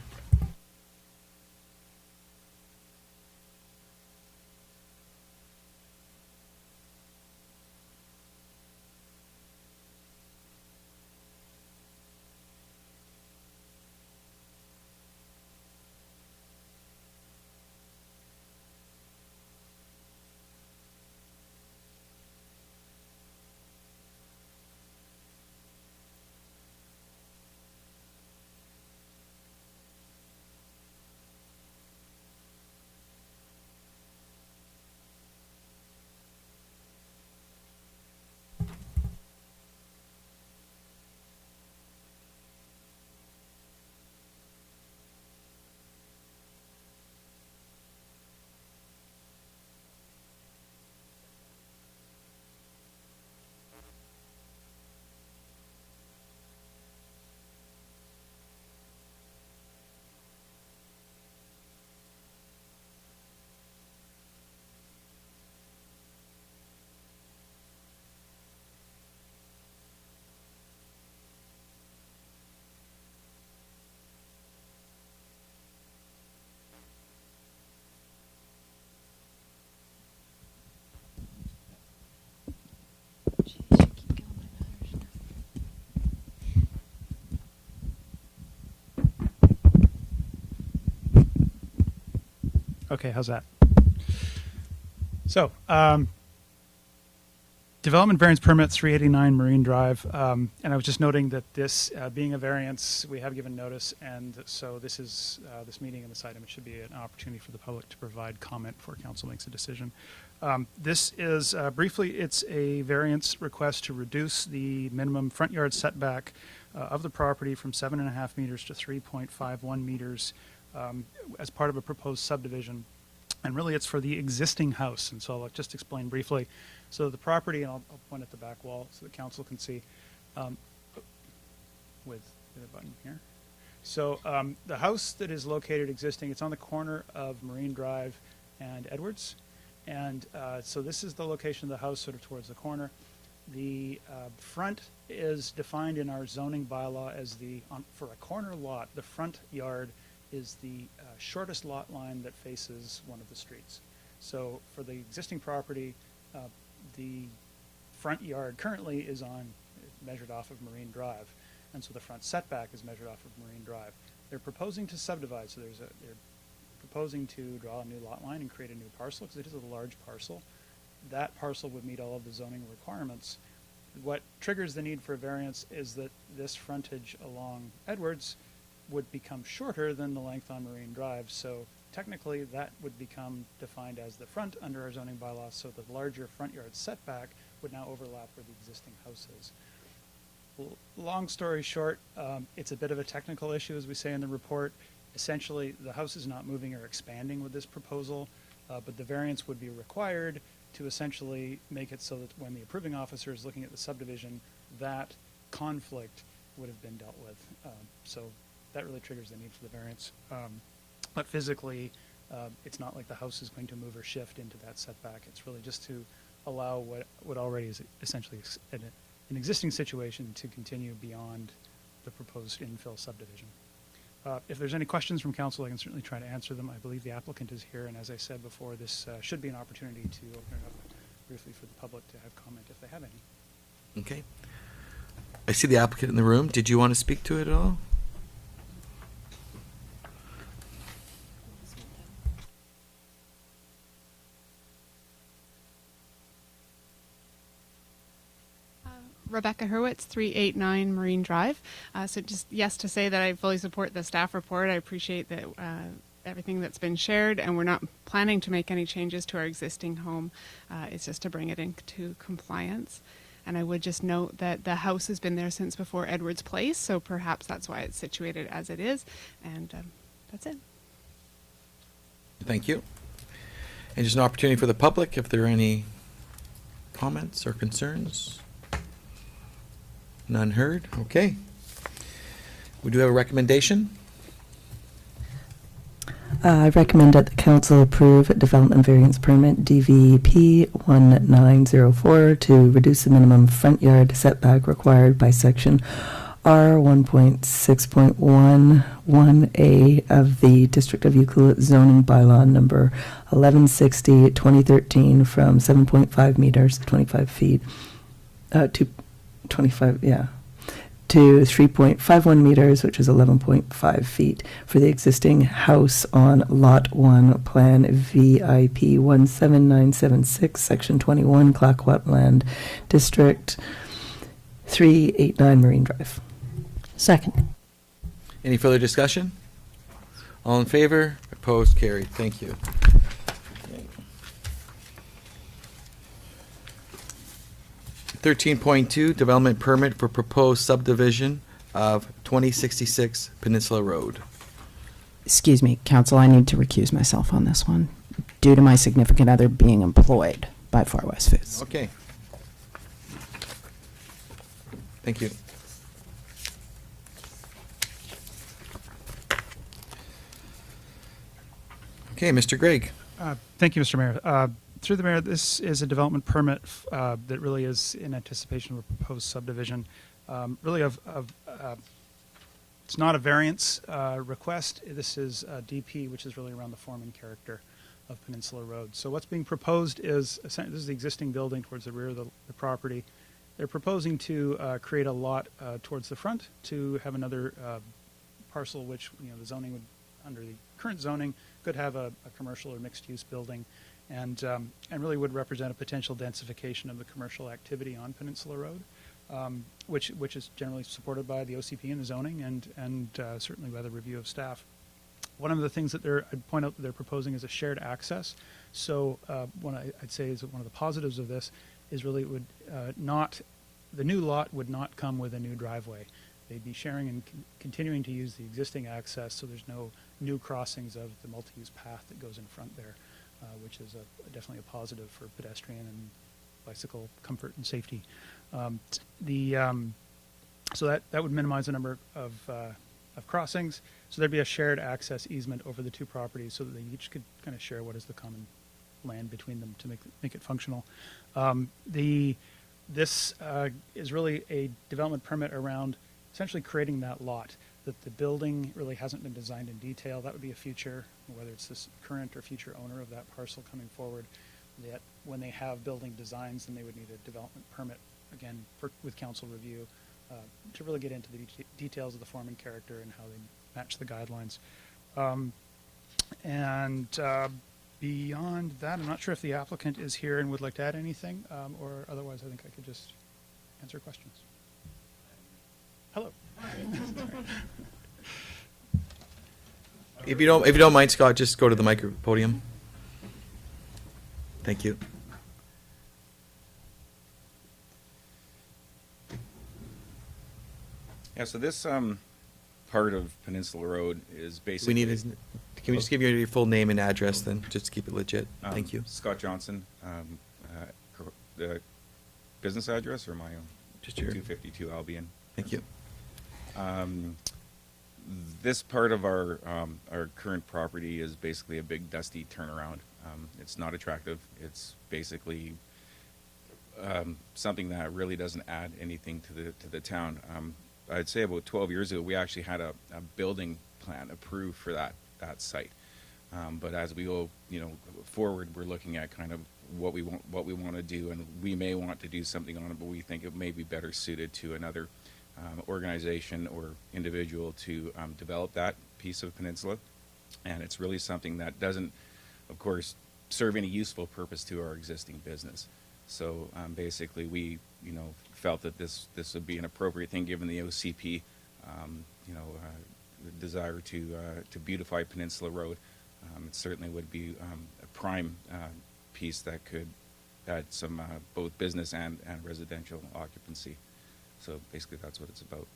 Okay, how's that? So, development variance permit 389 Marine Drive, and I was just noting that this, being a variance, we have given notice, and so this is this meeting and this item. It should be an opportunity for the public to provide comment before council makes a decision. This is briefly, it's a variance request to reduce the minimum front yard setback of the property from 7.5 meters to 3.51 meters. As part of a proposed subdivision, and really it's for the existing house. And so I'll just explain briefly. So the property, and I'll point at the back wall so the council can see with the button here. So the house that is located existing, it's on the corner of Marine Drive and Edwards. And so this is the location of the house sort of towards the corner. The front is defined in our zoning bylaw as for a corner lot, the front yard is the shortest lot line that faces one of the streets. So for the existing property, the front yard currently is measured off of Marine Drive, and so the front setback is measured off of Marine Drive. They're proposing to subdivide, so they're proposing to draw a new lot line and create a new parcel, because it is a large parcel. That parcel would meet all of the zoning requirements. What triggers the need for a variance is that this frontage along Edwards would become shorter than the length on Marine Drive, so technically that would become defined as the front under our zoning bylaws, so the larger front yard setback would now overlap where the existing house is. Long story short, it's a bit of a technical issue, as we say in the report. Essentially, the house is not moving or expanding with this proposal, but the variance would be required to essentially make it so that when the approving officer is looking at the subdivision, that conflict would have been dealt with. So that really triggers the need for the variance. But physically, it's not like the house is going to move or shift into that setback. It's really just to allow what already is essentially an existing situation to continue beyond the proposed infill subdivision. If there's any questions from council, I can certainly try to answer them. I believe the applicant is here, and as I said before, this should be an opportunity to open it up briefly for the public to have comment if they have any. Okay. I see the applicant in the room. Did you want to speak to it at all? Rebecca Hurwitz, 389 Marine Drive. So just yes to say that I fully support the staff report. I appreciate that everything that's been shared, and we're not planning to make any changes to our existing home. It's just to bring it into compliance. And I would just note that the house has been there since before Edwards Place, so perhaps that's why it's situated as it is. And that's it. Thank you. And just an opportunity for the public if there are any comments or concerns. None heard. Okay. We do have a recommendation. I recommend that the council approve development variance permit DVP 1904 to reduce the minimum front yard setback required by section R 1.6.11A of the District of Ucluelet zoning bylaw number 1160/2013 from 7.5 meters, 25 feet, to 25, to 3.51 meters, which is 11.5 feet, for the existing house on Lot 1, Plan VIP 17976, Section 21, Clayoquot Land District, 389 Marine Drive. Second. Any further discussion? All in favor? Opposed? Carried. Thank you. 13.2, development permit for proposed subdivision of 2066 Peninsula Road. Excuse me, council, I need to recuse myself on this one due to my significant other being employed by Far West Foods. Okay. Thank you. Okay, Mr. Gregg. Thank you, Mr. Mayor. Through the mayor, this is a development permit that really is in anticipation of a proposed subdivision. Really, it's not a variance request. This is DP, which is really around the form and character of Peninsula Road. So what's being proposed is, this is the existing building towards the rear of the property. They're proposing to create a lot towards the front to have another parcel, which the zoning would, under the current zoning, could have a commercial or mixed-use building. And really would represent a potential densification of the commercial activity on Peninsula Road, which is generally supported by the OCP and the zoning, and certainly by the review of staff. One of the things that I'd point out that they're proposing is a shared access. So what I'd say is that one of the positives of this is really it would the new lot would not come with a new driveway. They'd be sharing and continuing to use the existing access, so there's no new crossings of the multi-use path that goes in front there. Which is definitely a positive for pedestrian and bicycle comfort and safety. So that would minimize the number of crossings. So there'd be a shared access easement over the two properties, so that they each could kind of share what is the common land between them to make it functional. This is really a development permit around essentially creating that lot. That the building really hasn't been designed in detail. That would be a future, whether it's this current or future owner of that parcel coming forward, that when they have building designs, then they would need a development permit, again, with council review, to really get into the details of the form and character and how they match the guidelines. And beyond that, I'm not sure if the applicant is here and would like to add anything, or otherwise I think I could just answer questions. Hello. If you don't mind, Scott, just go to the podium. Thank you. Yeah, so this part of Peninsula Road is basically. Can we just give you your full name and address then, just to keep it legit? Thank you. Scott Johnson, the business address or my own? Just your. 252 Albion. Thank you. This part of our current property is basically a big dusty turnaround. It's not attractive. It's basically something that really doesn't add anything to the town. I'd say about 12 years ago, we actually had a building plan approved for that site. But as we go, forward, we're looking at kind of what we want to do, and we may want to do something on it, but we think it may be better suited to another organization or individual to develop that piece of Peninsula. And it's really something that doesn't, of course, serve any useful purpose to our existing business. So basically, we felt that this would be an appropriate thing given the OCP, the desire to beautify Peninsula Road. It certainly would be a prime piece that could add some both business and residential occupancy. So basically, that's what it's about.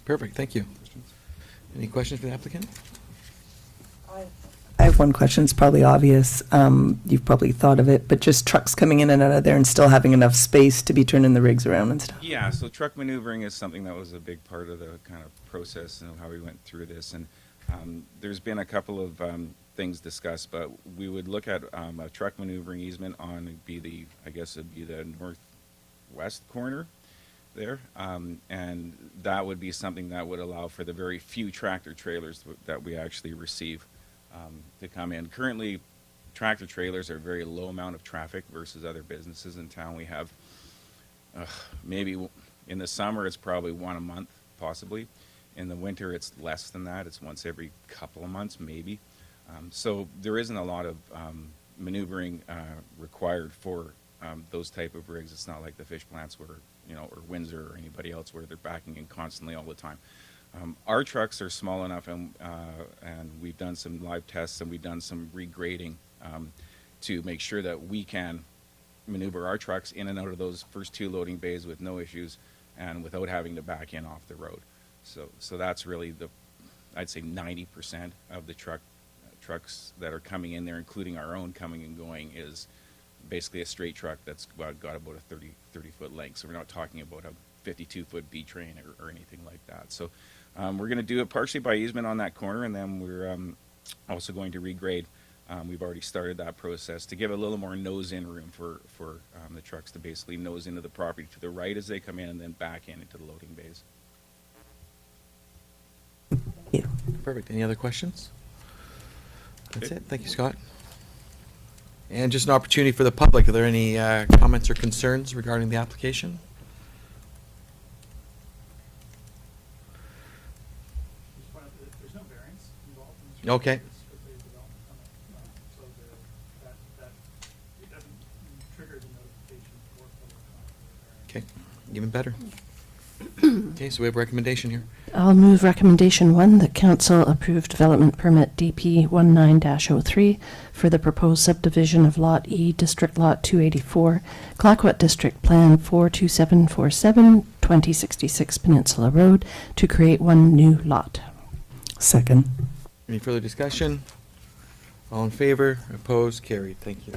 Perfect. Thank you. Any questions for the applicant? I have one question. It's probably obvious. You've probably thought of it, but just trucks coming in and out of there and still having enough space to be turning the rigs around and stuff. Yeah, so truck maneuvering is something that was a big part of the kind of process and how we went through this. And there's been a couple of things discussed, but we would look at a truck maneuvering easement on the northwest corner there, and that would be something that would allow for the very few tractor trailers that we actually receive to come in. Currently, tractor trailers are a very low amount of traffic versus other businesses in town. We have maybe in the summer it's probably one a month, possibly. In the winter it's less than that. It's once every couple of months, maybe. So there isn't a lot of maneuvering required for those type of rigs. It's not like the fish plants where, or Windsor or anybody else where they're backing in constantly all the time. Our trucks are small enough, and we've done some live tests and we've done some regrading to make sure that we can maneuver our trucks in and out of those first two loading bays with no issues and without having to back in off the road. So that's really I'd say 90% of the trucks that are coming in there, including our own coming and going, is basically a straight truck that's got about a 30-foot length. So we're not talking about a 52-foot B train or anything like that. So we're going to do it partially by easement on that corner, and then we're also going to regrade. We've already started that process to give a little more nose-in room for the trucks to basically nose into the property to the right as they come in and then back into the loading bays. Thank you. Perfect. Any other questions? That's it. Thank you, Scott. And just an opportunity for the public. Are there any comments or concerns regarding the application? There's no variance involved in this. Okay. It's strictly a development permit, so that it doesn't trigger the notification for public comment. Okay, even better. Okay, so we have a recommendation here. I'll move recommendation 1, that council approve development permit DP 19-03 for the proposed subdivision of Lot E, District Lot 284, Clayoquot District Plan 42747, 2066 Peninsula Road, to create one new lot. Second. Any further discussion? All in favor? Opposed? Carried. Thank you.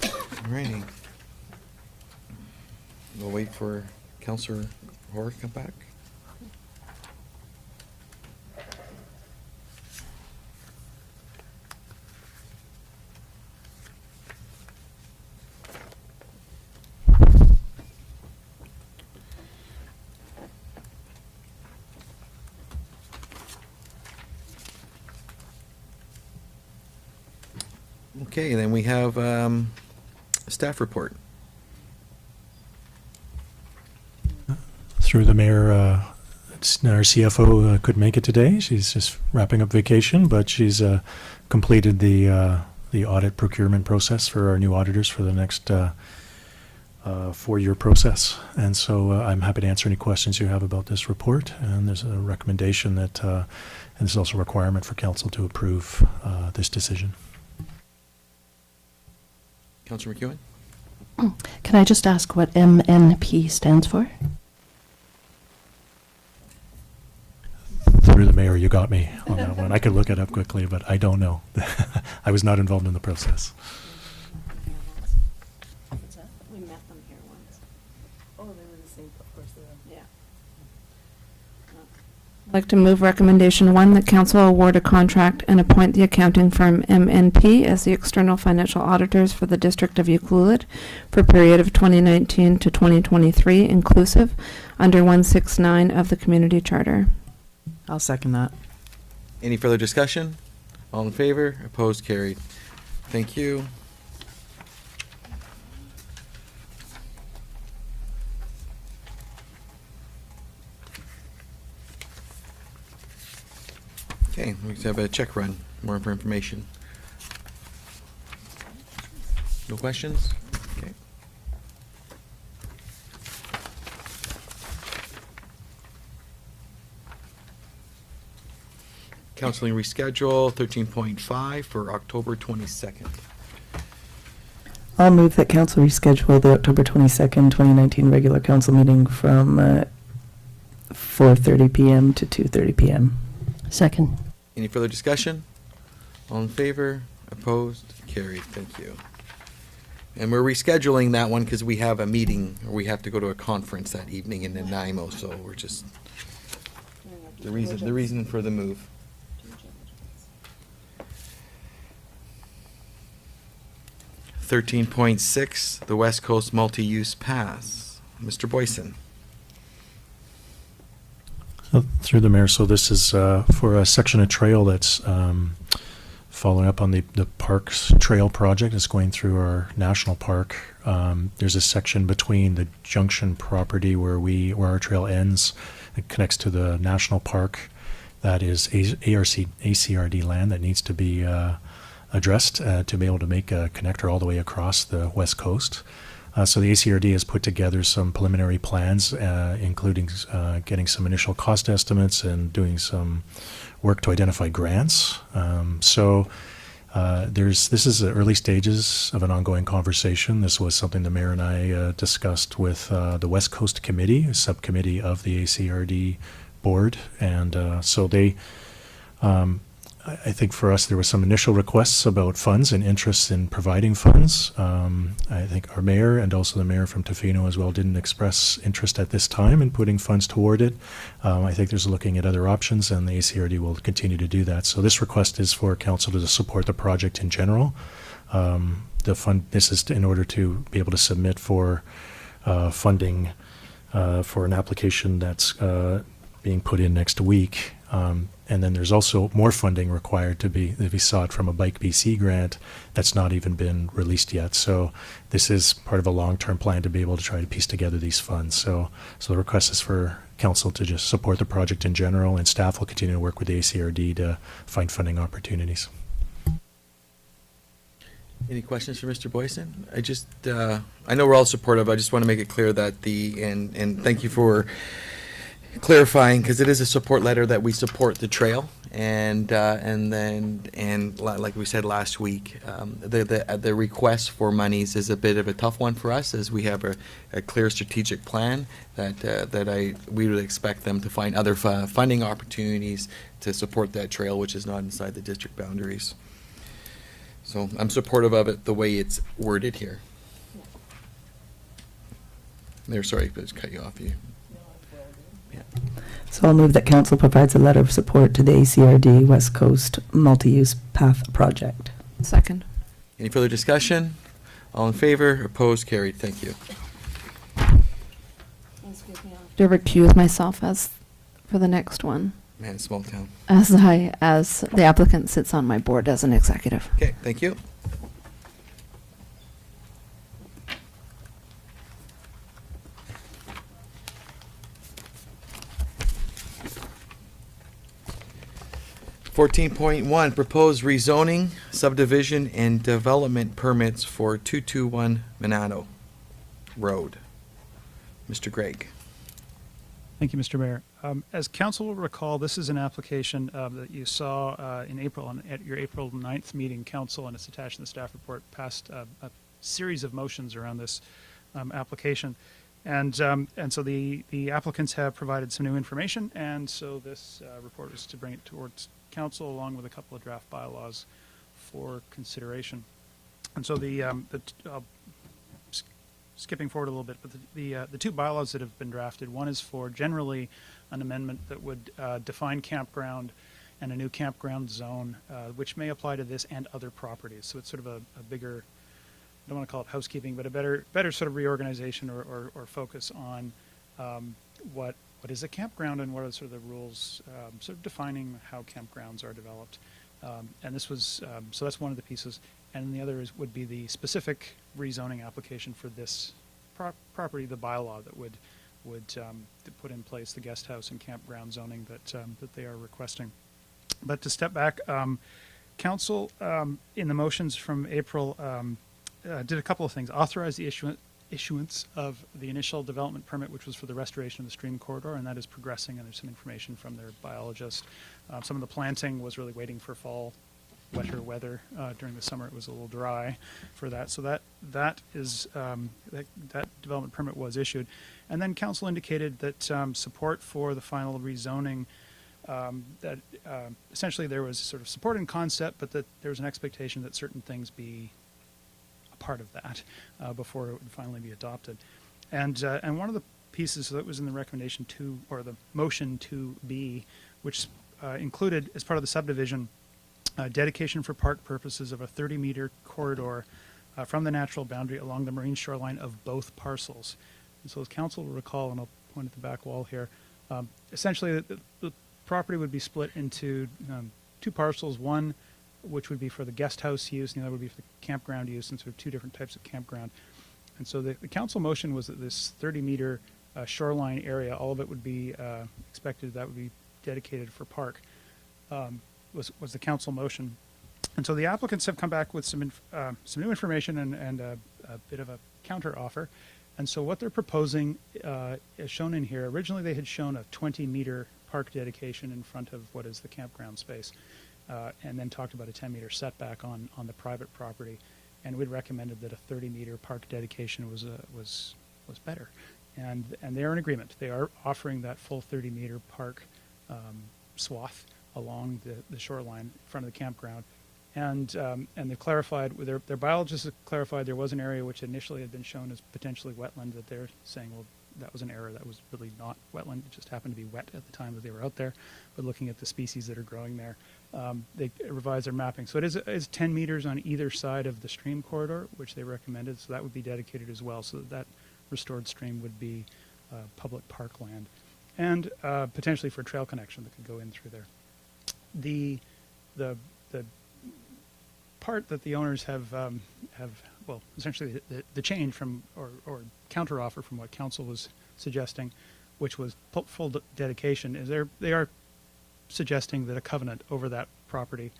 All righty. We'll wait for Councillor Hoare to come back. Okay, then we have a staff report. Through the mayor, our CFO couldn't make it today. She's just wrapping up vacation, but she's completed the audit procurement process for our new auditors for the next 4-year process. And so I'm happy to answer any questions you have about this report. And there's a recommendation that, and there's also a requirement for council to approve this decision. Councillor McEwen? Can I just ask what MNP stands for? Through the mayor, you got me on that one. I could look it up quickly, but I don't know. I was not involved in the process. We met them here once. Oh, they were the same, of course they were. Yeah. I'd like to move recommendation 1 that council award a contract and appoint the accounting firm MNP as the external financial auditors for the District of Ucluelet for a period of 2019 to 2023 inclusive under 169 of the Community Charter. I'll second that. Any further discussion? All in favor? Opposed? Carried. Thank you. Okay, we have a check run. More for information. No questions? Okay. Counseling reschedule 13.5 for October 22nd. I'll move that council reschedule the October 22nd, 2019 regular council meeting from 4:30 p.m. to 2:30 p.m. Second. Any further discussion? All in favor? Opposed? Carried. Thank you. And we're rescheduling that one because we have a meeting, or we have to go to a conference that evening in Nanaimo, so we're just, the reason for the move. 13.6, the West Coast Multi-Use Pass. Mr. Boyson. Through the mayor, so this is for a section of trail that's following up on the Parks Trail project. It's going through our national park. There's a section between the Junction property where our trail ends. It connects to the national park. That is ACRD land that needs to be addressed to be able to make a connector all the way across the west coast. So the ACRD has put together some preliminary plans, including getting some initial cost estimates and doing some work to identify grants. This is the early stages of an ongoing conversation. This was something the mayor and I discussed with the West Coast Committee, a subcommittee of the ACRD board, and so they. I think for us there were some initial requests about funds and interest in providing funds. I think our mayor and also the mayor from Tofino as well didn't express interest at this time in putting funds toward it. I think there's looking at other options, and the ACRD will continue to do that. So this request is for council to support the project in general. This is in order to be able to submit for funding for an application that's being put in next week. And then there's also more funding required to be sought from a Bike BC grant that's not even been released yet. So this is part of a long-term plan to be able to try to piece together these funds. So the request is for council to just support the project in general, and staff will continue to work with the ACRD to find funding opportunities. Any questions for Mr. Boyson? I know we're all supportive. I just want to make it clear that and thank you for clarifying, because it is a support letter that we support the trail, and like we said last week, the request for monies is a bit of a tough one for us, as we have a clear strategic plan we would expect them to find other funding opportunities to support that trail, which is not inside the district boundaries. So I'm supportive of it the way it's worded here. There, sorry, I just cut you off. So I'll move that council provides a letter of support to the ACRD West Coast Multi-Use Path Project. Second. Any further discussion? All in favor? Opposed? Carried. Thank you. To recuse myself for the next one, Man, small town. as the applicant sits on my board as an executive. Okay, thank you. 14.1, proposed rezoning, subdivision, and development permits for 221 Minato Road. Mr. Gregg. Thank you, Mr. Mayor. As council will recall, this is an application that you saw in April, at your April 9th meeting. Council, and it's attached in the staff report, passed a series of motions around this application. And so the applicants have provided some new information, and so this report is to bring it towards council along with a couple of draft bylaws for consideration. And so skipping forward a little bit, but the two bylaws that have been drafted, one is for generally an amendment that would define campground and a new campground zone, which may apply to this and other properties. So it's sort of a bigger, I don't want to call it housekeeping, but a better sort of reorganization or focus on what is a campground and what are sort of the rules, sort of defining how campgrounds are developed. And this was, so that's one of the pieces. And the other would be the specific rezoning application for this property, the bylaw that would put in place the guest house and campground zoning that they are requesting. But to step back, council in the motions from April did a couple of things. Authorize the issuance of the initial development permit, which was for the restoration of the stream corridor, and that is progressing, and there's some information from their biologist. Some of the planting was really waiting for fall, wetter weather. During the summer it was a little dry for that. So that development permit was issued. And then council indicated that support for the final rezoning, that essentially there was sort of support in concept, but that there was an expectation that certain things be a part of that before it would finally be adopted. And one of the pieces that was in the recommendation 2, or the motion 2B, which included as part of the subdivision dedication for park purposes of a 30-meter corridor from the natural boundary along the marine shoreline of both parcels. And so as council will recall, and I'll point at the back wall here, essentially the property would be split into two parcels, one which would be for the guest house use, and the other would be for the campground use, and sort of two different types of campground. And so the council motion was that this 30-meter shoreline area, all of it would be expected that would be dedicated for park. Was the council motion. And so the applicants have come back with some new information and a bit of a counter offer. And so what they're proposing is shown in here. Originally they had shown a 20-meter park dedication in front of what is the campground space, and then talked about a 10-meter setback on the private property. And we'd recommended that a 30-meter park dedication was better. And they're in agreement. They are offering that full 30-meter park swath along the shoreline in front of the campground. And they clarified, their biologists have clarified there was an area which initially had been shown as potentially wetland, that they're saying, well, that was an error. That was really not wetland. It just happened to be wet at the time that they were out there. But looking at the species that are growing there, they revised their mapping. So it is 10 meters on either side of the stream corridor, which they recommended. So that would be dedicated as well, so that restored stream would be public parkland, and potentially for trail connection that could go in through there. The part that the owners have well, essentially the change from or counter offer from what council was suggesting, which was full dedication, is they are suggesting that a covenant over that property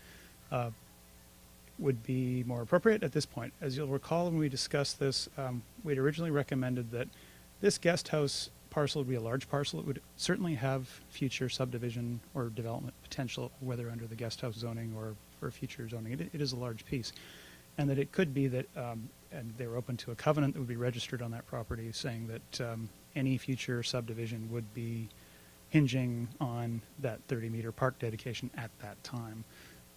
would be more appropriate at this point. As you'll recall, when we discussed this, we'd originally recommended that this guest house parcel would be a large parcel. It would certainly have future subdivision or development potential, whether under the guest house zoning or for future zoning. It is a large piece. And that it could be that, and they were open to a covenant that would be registered on that property saying that any future subdivision would be hinging on that 30-meter park dedication at that time.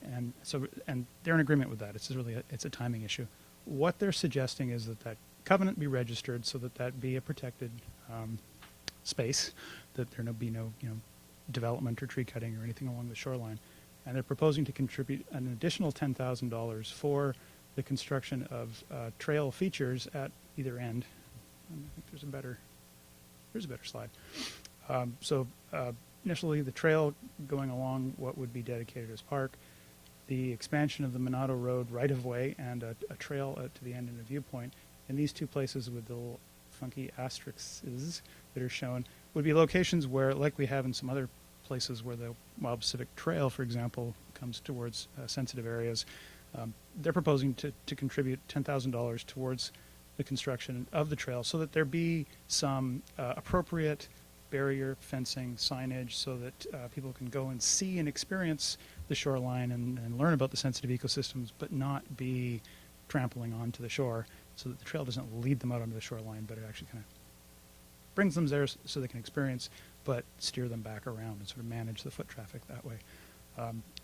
And so, and they're in agreement with that. It's really it's a timing issue. What they're suggesting is that covenant be registered so that be a protected space, that there be no development or tree cutting or anything along the shoreline. And they're proposing to contribute an additional $10,000 for the construction of trail features at either end. I think there's a better slide. So initially the trail going along what would be dedicated as park, the expansion of the Minato Road right-of-way, and a trail to the end and a viewpoint. And these two places with the little funky asterisks that are shown would be locations where, like we have in some other places where the Wild Pacific Trail, for example, comes towards sensitive areas. They're proposing to contribute $10,000 towards the construction of the trail so that there be some appropriate barrier fencing signage so that people can go and see and experience the shoreline and learn about the sensitive ecosystems, but not be trampling onto the shore, so that the trail doesn't lead them out onto the shoreline, but it actually kind of brings them there so they can experience, but steer them back around and sort of manage the foot traffic that way.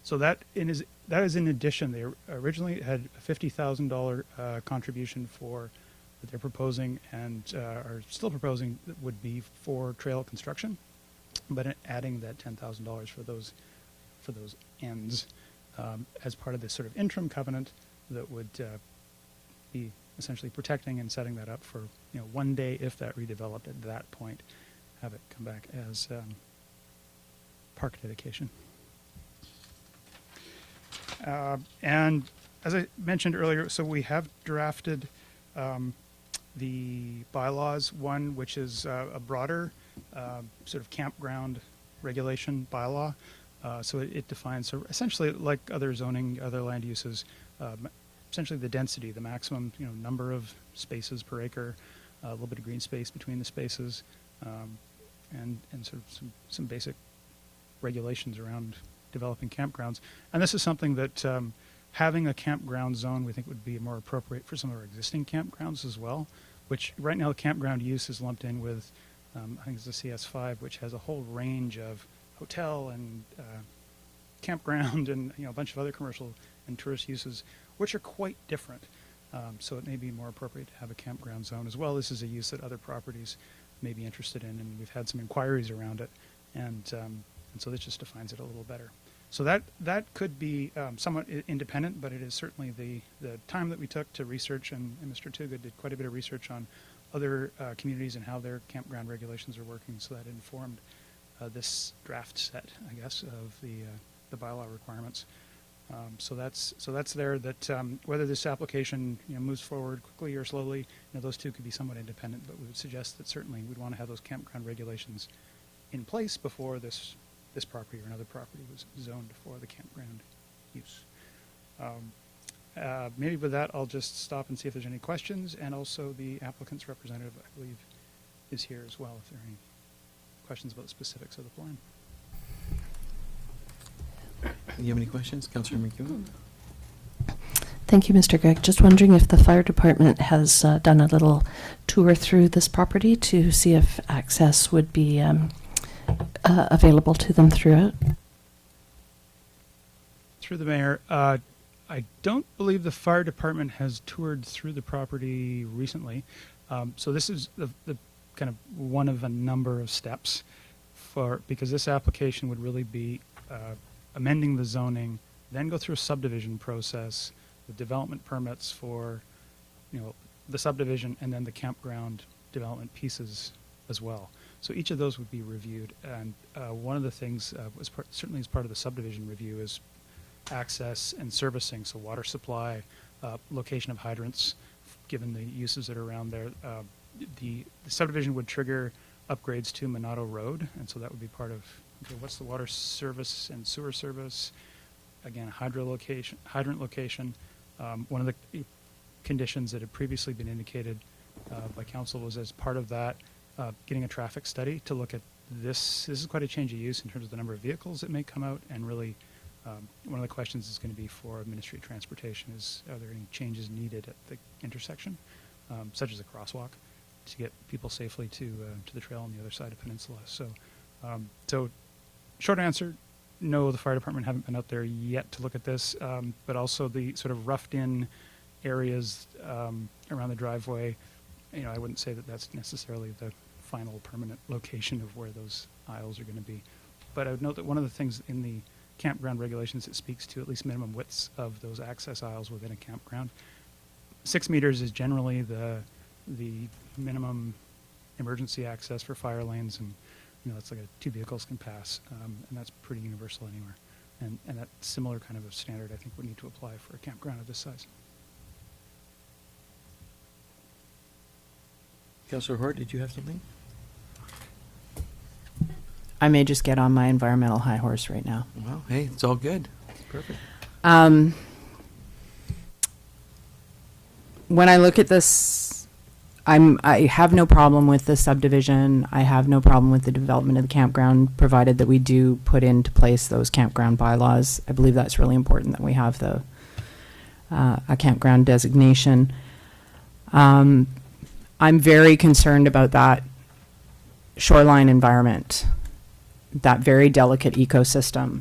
So that is in addition. They originally had a $50,000 contribution for that they're proposing and are still proposing that would be for trail construction, but adding that $10,000 for those ends as part of this sort of interim covenant that would be essentially protecting and setting that up for one day, if that redeveloped at that point, have it come back as park dedication. And as I mentioned earlier, so we have drafted the bylaws, one which is a broader sort of campground regulation bylaw. So it defines, so essentially like other zoning, other land uses, essentially the density, the maximum number of spaces per acre, a little bit of green space between the spaces, and sort of some basic regulations around developing campgrounds. And this is something that having a campground zone we think would be more appropriate for some of our existing campgrounds as well, which right now the campground use is lumped in with, I think it's the CS5, which has a whole range of hotel and campground and a bunch of other commercial and tourist uses, which are quite different. So it may be more appropriate to have a campground zone as well. This is a use that other properties may be interested in, and we've had some inquiries around it, and so this just defines it a little better. So that could be somewhat independent, but it is certainly the time that we took to research, and Mr. Tuga did quite a bit of research on other communities and how their campground regulations are working, so that informed this draft set, I guess, of the bylaw requirements. So that's there. That whether this application moves forward quickly or slowly, those two could be somewhat independent. But we would suggest that certainly we'd want to have those campground regulations in place before this property or another property was zoned for the campground use. Maybe with that, I'll just stop and see if there's any questions. And also the applicant's representative, I believe, is here as well. If there are any questions about the specifics of the plan. Do you have any questions, Councillor McEwen? Thank you, Mr. Gregg. Just wondering if the fire department has done a little tour through this property to see if access would be available to them through it. Through the mayor, I don't believe the fire department has toured through the property recently. So this is the kind of one of a number of steps because this application would really be amending the zoning, then go through a subdivision process, the development permits for, the subdivision, and then the campground development pieces as well. So each of those would be reviewed, and one of the things certainly as part of the subdivision review is access and servicing, so water supply, location of hydrants, given the uses that are around there. The subdivision would trigger upgrades to Monado Road, and so that would be part of what's the water service and sewer service. Again, hydrant location. One of the conditions that had previously been indicated by council was as part of that, getting a traffic study to look at this. This is quite a change of use in terms of the number of vehicles that may come out, and really one of the questions is going to be for Ministry of Transportation is, are there any changes needed at the intersection, such as a crosswalk, to get people safely to the trail on the other side of Peninsula. So short answer, no, the fire department haven't been out there yet to look at this, but also the sort of roughed-in areas around the driveway. I wouldn't say that that's necessarily the final permanent location of where those aisles are going to be. But I would note that one of the things in the campground regulations, it speaks to at least minimum widths of those access aisles within a campground. 6 meters is generally the minimum emergency access for fire lanes, and that's like 2 vehicles can pass, and that's pretty universal anywhere. And that similar kind of a standard, I think, would need to apply for a campground of this size. Councillor Hort, did you have something? I may just get on my environmental high horse right now. Well, hey, it's all good. Perfect. When I look at this, I have no problem with the subdivision. I have no problem with the development of the campground, provided that we do put into place those campground bylaws. I believe that's really important that we have the a campground designation. I'm very concerned about that shoreline environment, that very delicate ecosystem.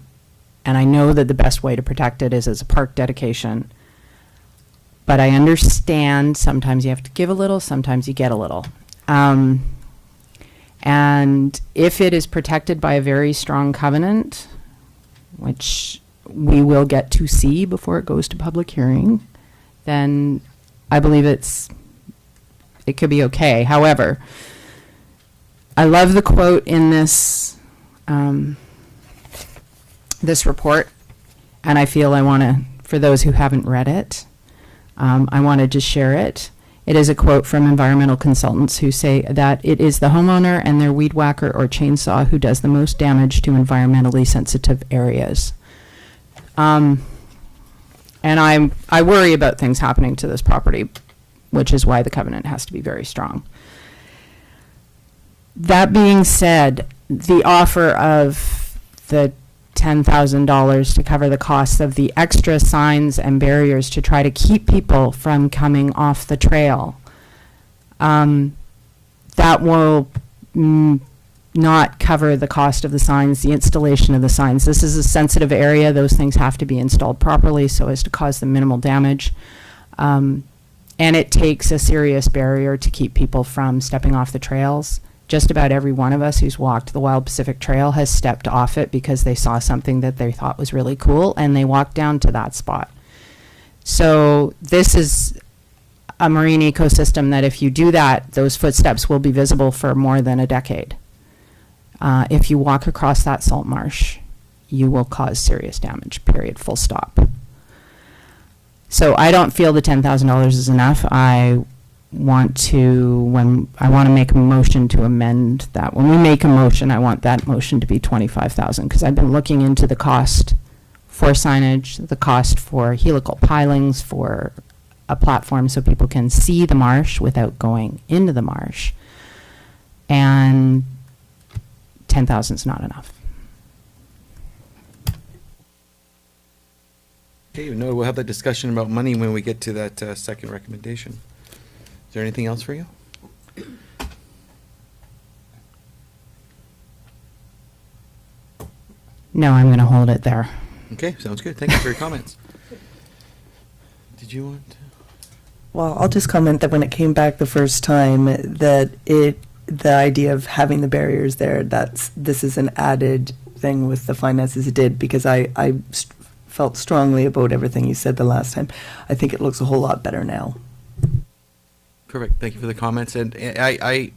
And I know that the best way to protect it is as a park dedication. But I understand sometimes you have to give a little, sometimes you get a little. And if it is protected by a very strong covenant, which we will get to see before it goes to public hearing, then I believe it could be okay. However, I love the quote in this this report, and I feel I want to, for those who haven't read it, I wanted to share it. It is a quote from environmental consultants who say that it is the homeowner and their weed whacker or chainsaw who does the most damage to environmentally sensitive areas. And I worry about things happening to this property, which is why the covenant has to be very strong. That being said, the offer of the $10,000 to cover the costs of the extra signs and barriers to try to keep people from coming off the trail, that will not cover the cost of the signs, the installation of the signs. This is a sensitive area. Those things have to be installed properly so as to cause the minimal damage. And it takes a serious barrier to keep people from stepping off the trails. Just about every one of us who's walked the Wild Pacific Trail has stepped off it because they saw something that they thought was really cool and they walked down to that spot. So this is a marine ecosystem that if you do that, those footsteps will be visible for more than a decade. If you walk across that salt marsh, you will cause serious damage, period, full stop. So I don't feel the $10,000 is enough. I want to make a motion to amend that. When we make a motion, I want that motion to be $25,000 because I've been looking into the cost for signage, the cost for helical pilings, for a platform so people can see the marsh without going into the marsh. And 10,000 is not enough. Okay, you know, we'll have that discussion about money when we get to that second recommendation. Is there anything else for you? No, I'm going to hold it there. Okay, sounds good. Thank you for your comments. Did you want to? Well, I'll just comment that when it came back the first time, that the idea of having the barriers there, this is an added thing with the finances it did, because I felt strongly about everything you said the last time. I think it looks a whole lot better now. Perfect. Thank you for the comments. And I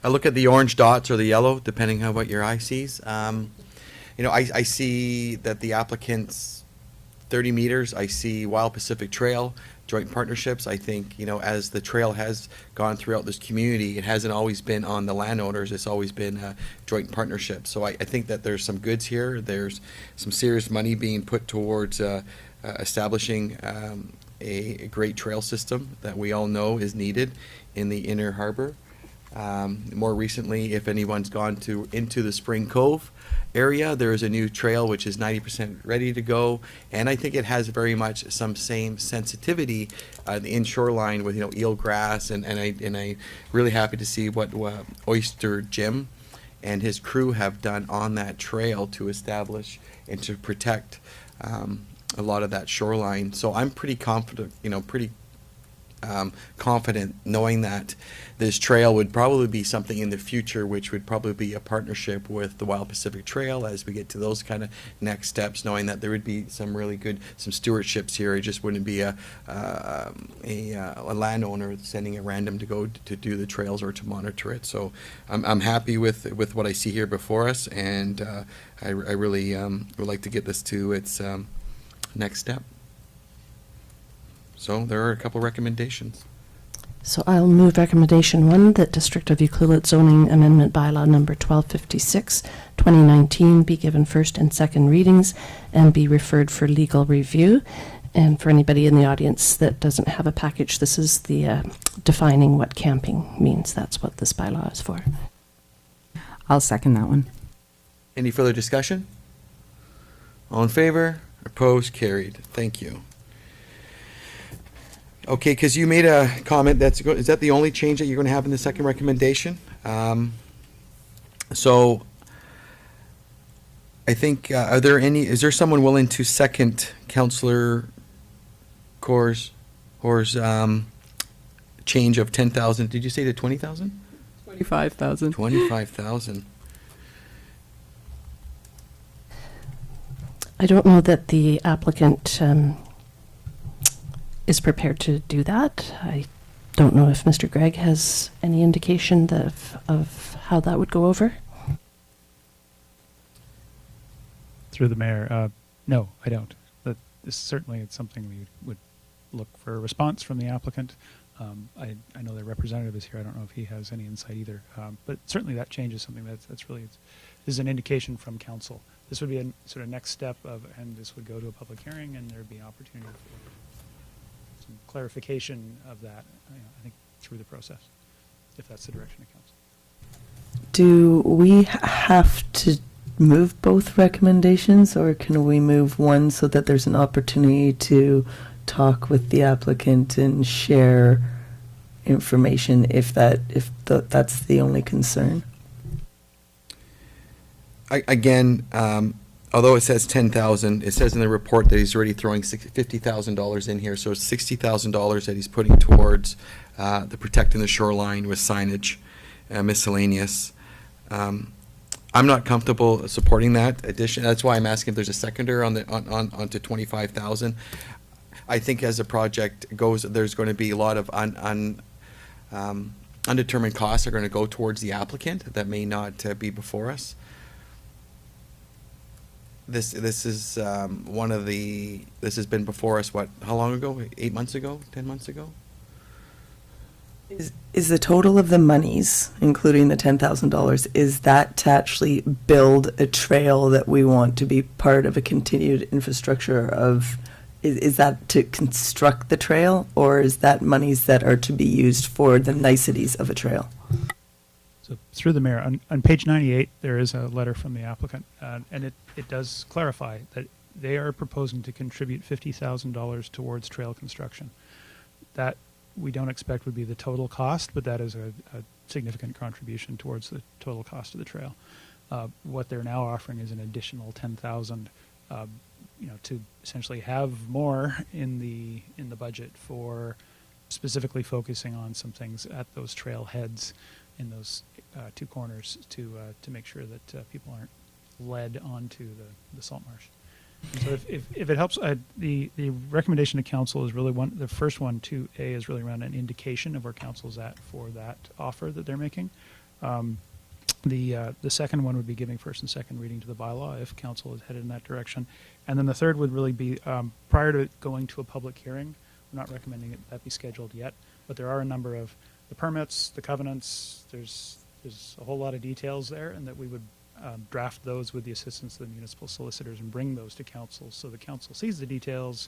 look at the orange dots or the yellow, depending on what your eye sees. You know, I see that the applicant's 30 meters. I see Wild Pacific Trail, joint partnerships. I think, you know, as the trail has gone throughout this community, it hasn't always been on the landowners. It's always been joint partnerships. So I think that there's some goods here. There's some serious money being put towards establishing a great trail system that we all know is needed in the Inner Harbor. More recently, if anyone's gone into the Spring Cove area, there is a new trail which is 90% ready to go, and I think it has very much some same sensitivity the in-shoreline with, you know, eelgrass, and I really happy to see what Oyster Jim and his crew have done on that trail to establish and to protect a lot of that shoreline. So I'm pretty confident, you know, confident knowing that this trail would probably be something in the future which would probably be a partnership with the Wild Pacific Trail as we get to those kind of next steps, knowing that there would be some really good stewardships here. It just wouldn't be a landowner sending a random to go to do the trails or to monitor it. So I'm happy with what I see here before us, and I really would like to get this to its next step. So there are a couple recommendations. So I'll move recommendation 1 that District of Ucluelet zoning amendment bylaw number 1256, 2019 be given first and second readings and be referred for legal review. And for anybody in the audience that doesn't have a package, this is the defining what camping means. That's what this bylaw is for. I'll second that one. Any further discussion? All in favor? Opposed? Carried. Thank you. Okay, because you made a comment, is that the only change that you're going to have in the second recommendation? So I think, is there someone willing to second Councillor Corr's change of 10,000, did you say to 20,000? 25,000. 25,000. I don't know that the applicant is prepared to do that. I don't know if Mr. Gregg has any indication of how that would go over. Through the mayor, no, I don't. But this certainly it's something we would look for a response from the applicant. I know their representative is here. I don't know if he has any insight either. But certainly that change is something that's really, this is an indication from council. This would be a sort of next step and this would go to a public hearing and there'd be opportunity for some clarification of that, I think, through the process, if that's the direction of council. Do we have to move both recommendations, or can we move one so that there's an opportunity to talk with the applicant and share information if that's the only concern? Again, although it says 10,000, it says in the report that he's already throwing $50,000 in here, so it's $60,000 that he's putting towards the protecting the shoreline with signage, miscellaneous. I'm not comfortable supporting that addition. That's why I'm asking if there's a seconder onto 25,000. I think as the project goes, there's going to be a lot of undetermined costs are going to go towards the applicant that may not be before us. This is this has been before us, what, how long ago? 8 months ago? 10 months ago? Is the total of the monies, including the $10,000, is that to actually build a trail that we want to be part of a continued infrastructure of, is that to construct the trail, or is that monies that are to be used for the niceties of a trail? So through the mayor, on page 98, there is a letter from the applicant, and it does clarify that they are proposing to contribute $50,000 towards trail construction. That we don't expect would be the total cost, but that is a significant contribution towards the total cost of the trail. What they're now offering is an additional $10,000, to essentially have more in the budget for specifically focusing on some things at those trail heads in those two corners to make sure that people aren't led onto the salt marsh. And so if it helps, the recommendation to council is really the first one, 2A, is really around an indication of where council's at for that offer that they're making. The second one would be giving first and second reading to the bylaw if council is headed in that direction. And then the third would really be prior to it going to a public hearing. We're not recommending that be scheduled yet, but there are a number of the permits, the covenants, there's a whole lot of details there, and that we would draft those with the assistance of the municipal solicitors and bring those to council so the council sees the details,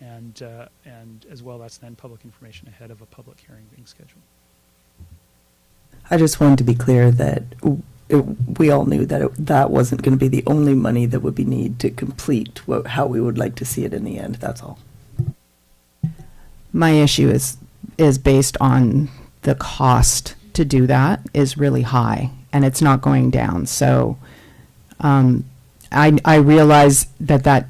and as well, that's then public information ahead of a public hearing being scheduled. I just wanted to be clear that we all knew that that wasn't going to be the only money that would be needed to complete how we would like to see it in the end. That's all. My issue is based on the cost to do that is really high, and it's not going down. So I realize that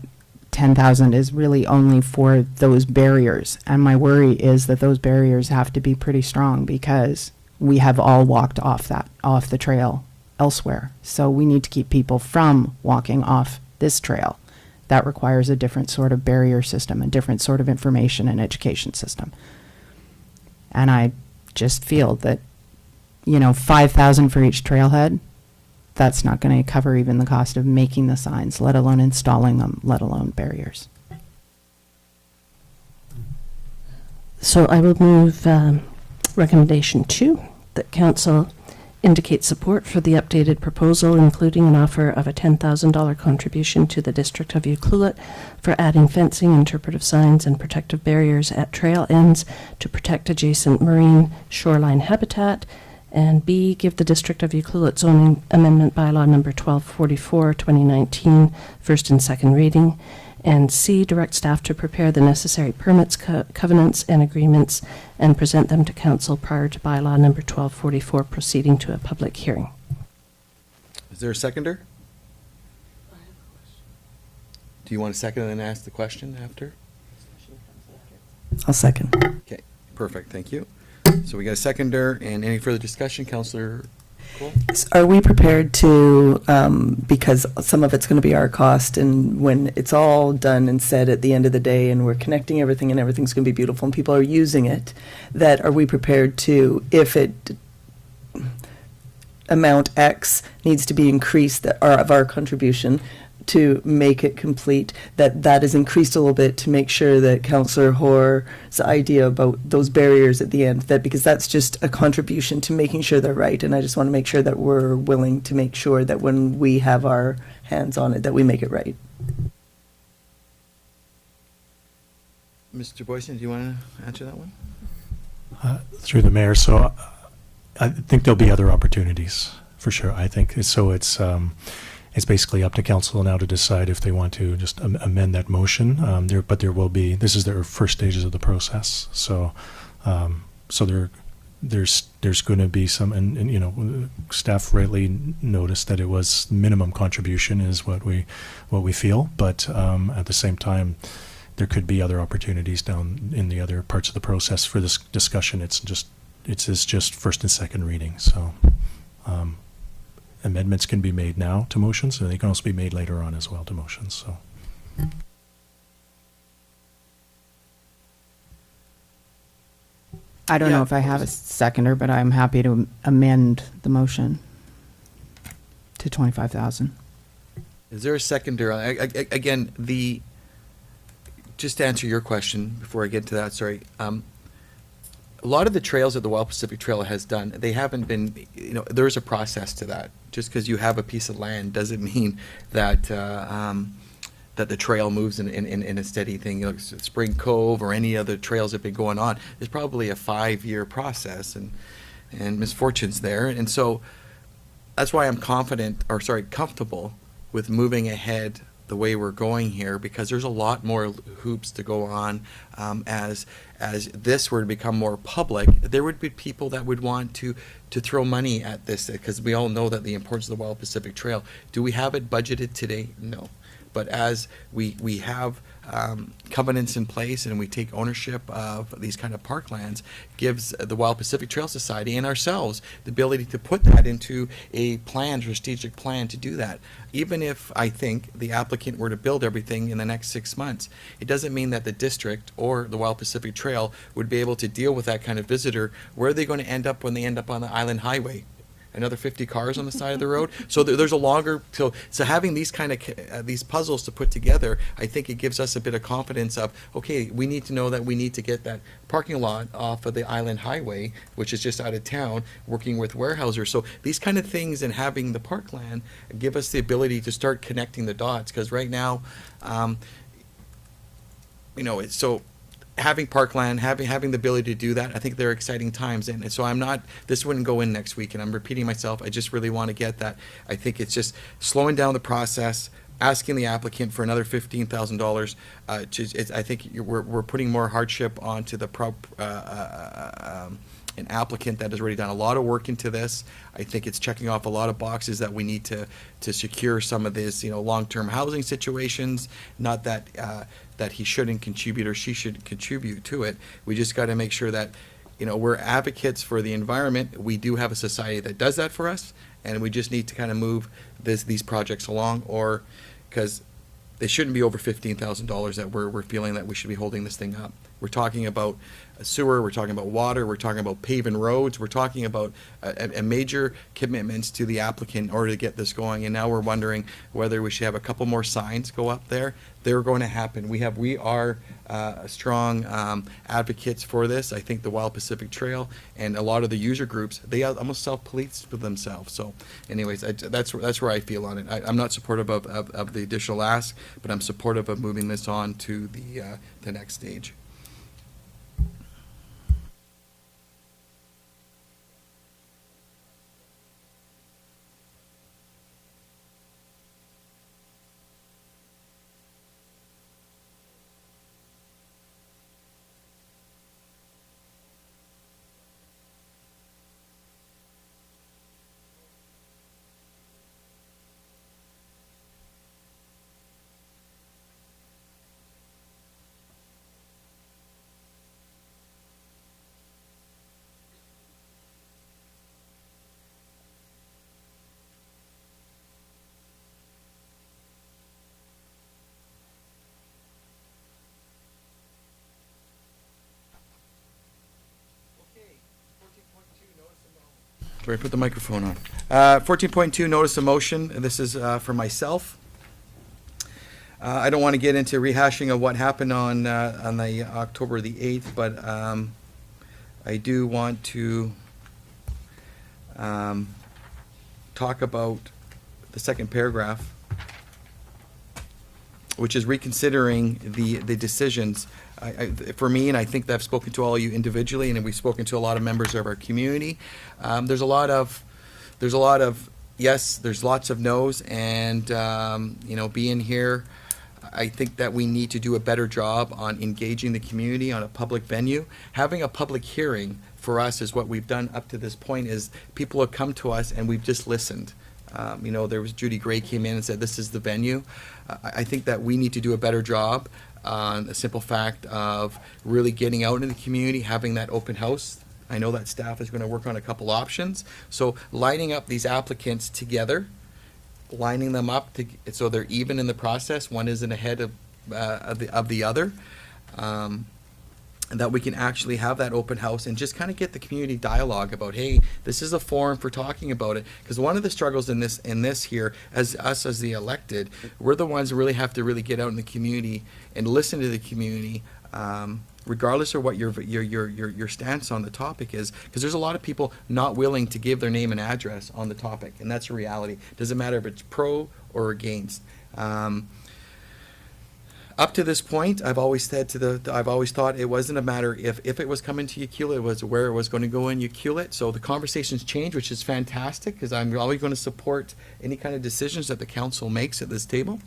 10,000 is really only for those barriers, and my worry is that those barriers have to be pretty strong because we have all walked off the trail elsewhere. So we need to keep people from walking off this trail. That requires a different sort of barrier system, a different sort of information and education system. And I just feel that, $5,000 for each trailhead, that's not going to cover even the cost of making the signs, let alone installing them, let alone barriers. So I will move Recommendation 2, that council indicate support for the updated proposal, including an offer of a $10,000 contribution to the District of Ucluelet for adding fencing, interpretive signs, and protective barriers at trail ends to protect adjacent marine shoreline habitat. And B, give the District of Ucluelet zoning amendment bylaw number 1244, 2019, first and second reading. And C, direct staff to prepare the necessary permits, covenants, and agreements and present them to council prior to bylaw number 1244 proceeding to a public hearing. Is there a seconder? Do you want to second and then ask the question after? I'll second. Okay, perfect, thank you. So we got a seconder, and any further discussion, Councillor Cole? Are we prepared to, because some of it's going to be our cost, and when it's all done and said at the end of the day, and we're connecting everything, and everything's going to be beautiful, and people are using it, that are we prepared to, if it amount X needs to be increased, that are of our contribution to make it complete, that is increased a little bit to make sure that Councillor Hoare's idea about those barriers at the end, that because that's just a contribution to making sure they're right, and I just want to make sure that we're willing to make sure that when we have our hands on it, that we make it right. Mr. Boyson, do you want to answer that one? Through the mayor, so I think there'll be other opportunities, for sure. I think so. It's basically up to council now to decide if they want to just amend that motion. But there will be. This is their first stages of the process. So, there's going to be some, and you know, staff rightly noticed that it was minimum contribution is what we feel. But at the same time, there could be other opportunities down in the other parts of the process for this discussion. It's just first and second reading. So. Amendments can be made now to motions, and they can also be made later on as well to motions. So, I don't know if I have a seconder, but I'm happy to amend the motion to 25,000. Is there a seconder? Again, just to answer your question before I get to that, sorry. A lot of the trails that the Wild Pacific Trail has done, they haven't been, you know, there's a process to that. Just because you have a piece of land doesn't mean that that the trail moves in a steady thing. You know, Spring Cove or any other trails that have been going on, there's probably a 5-year process and misfortunes there. And so that's why I'm comfortable with moving ahead the way we're going here, because there's a lot more hoops to go on. As this were to become more public, there would be people that would want to throw money at this, because we all know that the importance of the Wild Pacific Trail. Do we have it budgeted today? No. But as we have covenants in place and we take ownership of these kind of parklands, gives the Wild Pacific Trail Society and ourselves the ability to put that into a plan, strategic plan to do that. Even if I think the applicant were to build everything in the next 6 months, it doesn't mean that the district or the Wild Pacific Trail would be able to deal with that kind of visitor. Where are they going to end up when they end up on the Island Highway? Another 50 cars on the side of the road. So there's a longer, so having these kind of these puzzles to put together, I think it gives us a bit of confidence of, okay, we need to know that we need to get that parking lot off of the Island Highway, which is just out of town, working with Weyerhaeuser. So these kind of things and having the parkland give us the ability to start connecting the dots, because right now, you know, it's so. Having parkland, having the ability to do that, I think they're exciting times. And so this wouldn't go in next week, and I'm repeating myself. I just really want to get that. I think it's just slowing down the process, asking the applicant for another $15,000. I think we're putting more hardship onto the an applicant that has already done a lot of work into this. I think it's checking off a lot of boxes that we need to secure some of this, you know, long-term housing situations. Not that that he shouldn't contribute or she should contribute to it. We just got to make sure that, you know, we're advocates for the environment. We do have a society that does that for us, and we just need to kind of move these projects along, or because they shouldn't be over $15,000 that we're feeling that we should be holding this thing up. We're talking about sewer, we're talking about water, we're talking about paving roads, we're talking about a major commitments to the applicant in order to get this going. And now we're wondering whether we should have a couple more signs go up there. They're going to happen. We are strong advocates for this. I think the Wild Pacific Trail and a lot of the user groups, they almost self-police for themselves. So anyways, that's where I feel on it. I'm not supportive of the additional ask, but I'm supportive of moving this on to the next stage. Sorry, put the microphone on. 14.2, notice of motion. This is for myself. I don't want to get into rehashing of what happened on the October the 8th, but I do want to talk about the second paragraph, which is reconsidering the decisions. For me, and I think that I've spoken to all of you individually, and we've spoken to a lot of members of our community. There's a lot of yes, there's lots of no's, and being here, I think that we need to do a better job on engaging the community on a public venue. Having a public hearing for us is what we've done up to this point. Is people have come to us and we've just listened. There was Judy Gray came in and said this is the venue. I think that we need to do a better job on the simple fact of really getting out in the community, having that open house. I know that staff is going to work on a couple options. So lining up these applicants together, lining them up so they're even in the process. One isn't ahead of the other. And that we can actually have that open house and just kind of get the community dialogue about, hey, this is a forum for talking about it. Because one of the struggles in this here, as us as the elected, we're the ones who really have to really get out in the community and listen to the community, regardless of what your stance on the topic is. Because there's a lot of people not willing to give their name and address on the topic, and that's a reality. Doesn't matter if it's pro or against. Up to this point, I've always said I've always thought it wasn't a matter if it was coming to Ucluelet, it was where it was going to go in Ucluelet. So the conversations change, which is fantastic, because I'm always going to support any kind of decisions that the council makes at this table.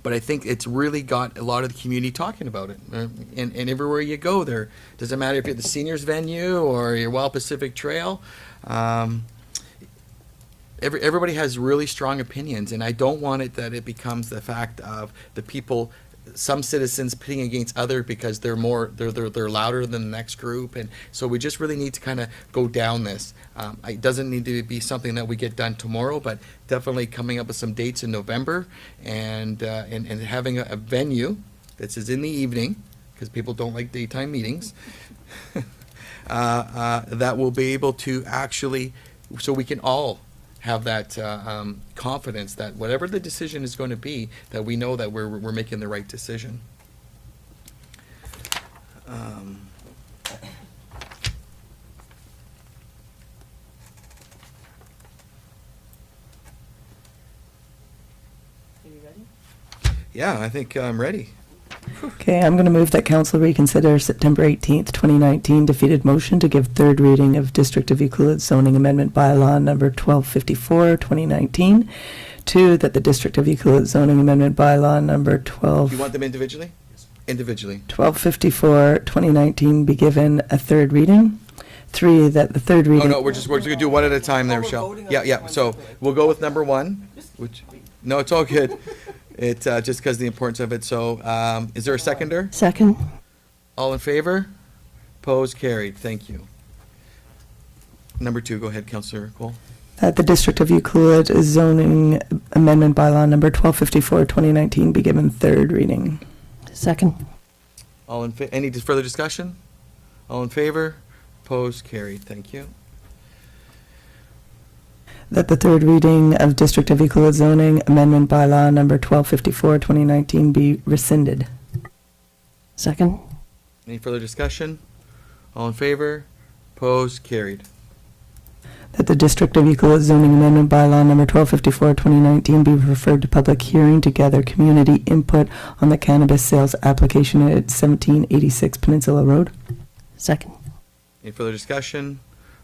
But I think it's really got a lot of the community talking about it. And everywhere you go there, doesn't matter if you're at the seniors venue or your Wild Pacific Trail, everybody has really strong opinions, and I don't want it that it becomes the fact of the people, some citizens pitting against other because they're louder than the next group, and so we just really need to kind of go down this. It doesn't need to be something that we get done tomorrow, but definitely coming up with some dates in November and having a venue that is in the evening, because people don't like daytime meetings, that will be able to actually, so we can all have that confidence that whatever the decision is going to be, that we know that we're making the right decision. Yeah, I think I'm ready. Okay, I'm going to move that council reconsider September 18th, 2019 defeated motion to give third reading of District of Ucluelet zoning amendment bylaw number 1254, 2019. Two, that the District of Ucluelet zoning amendment bylaw number You want them individually? Individually. 1254, 2019 be given a third reading. Three, that the third reading. Oh, no, we're just going to do one at a time there, Michelle. Yeah. So we'll go with number one, no, it's all good. It, just because the importance of it. So, is there a seconder? Second. All in favor? Opposed? Carried. Thank you. Number two, go ahead, Councillor Cole. That the District of Ucluelet zoning amendment bylaw number 1254, 2019 be given third reading. Second. Any further discussion? All in favor? Opposed? Carried. Thank you. That the third reading of District of Equal Zoning Amendment Bylaw Number 1254, 2019 be rescinded. Second. Any further discussion? All in favor? Opposed? Carried. That the District of Equal Zoning Amendment Bylaw Number 1254, 2019 be referred to public hearing to gather community input on the cannabis sales application at 1786 Peninsula Road. Second. Any further discussion?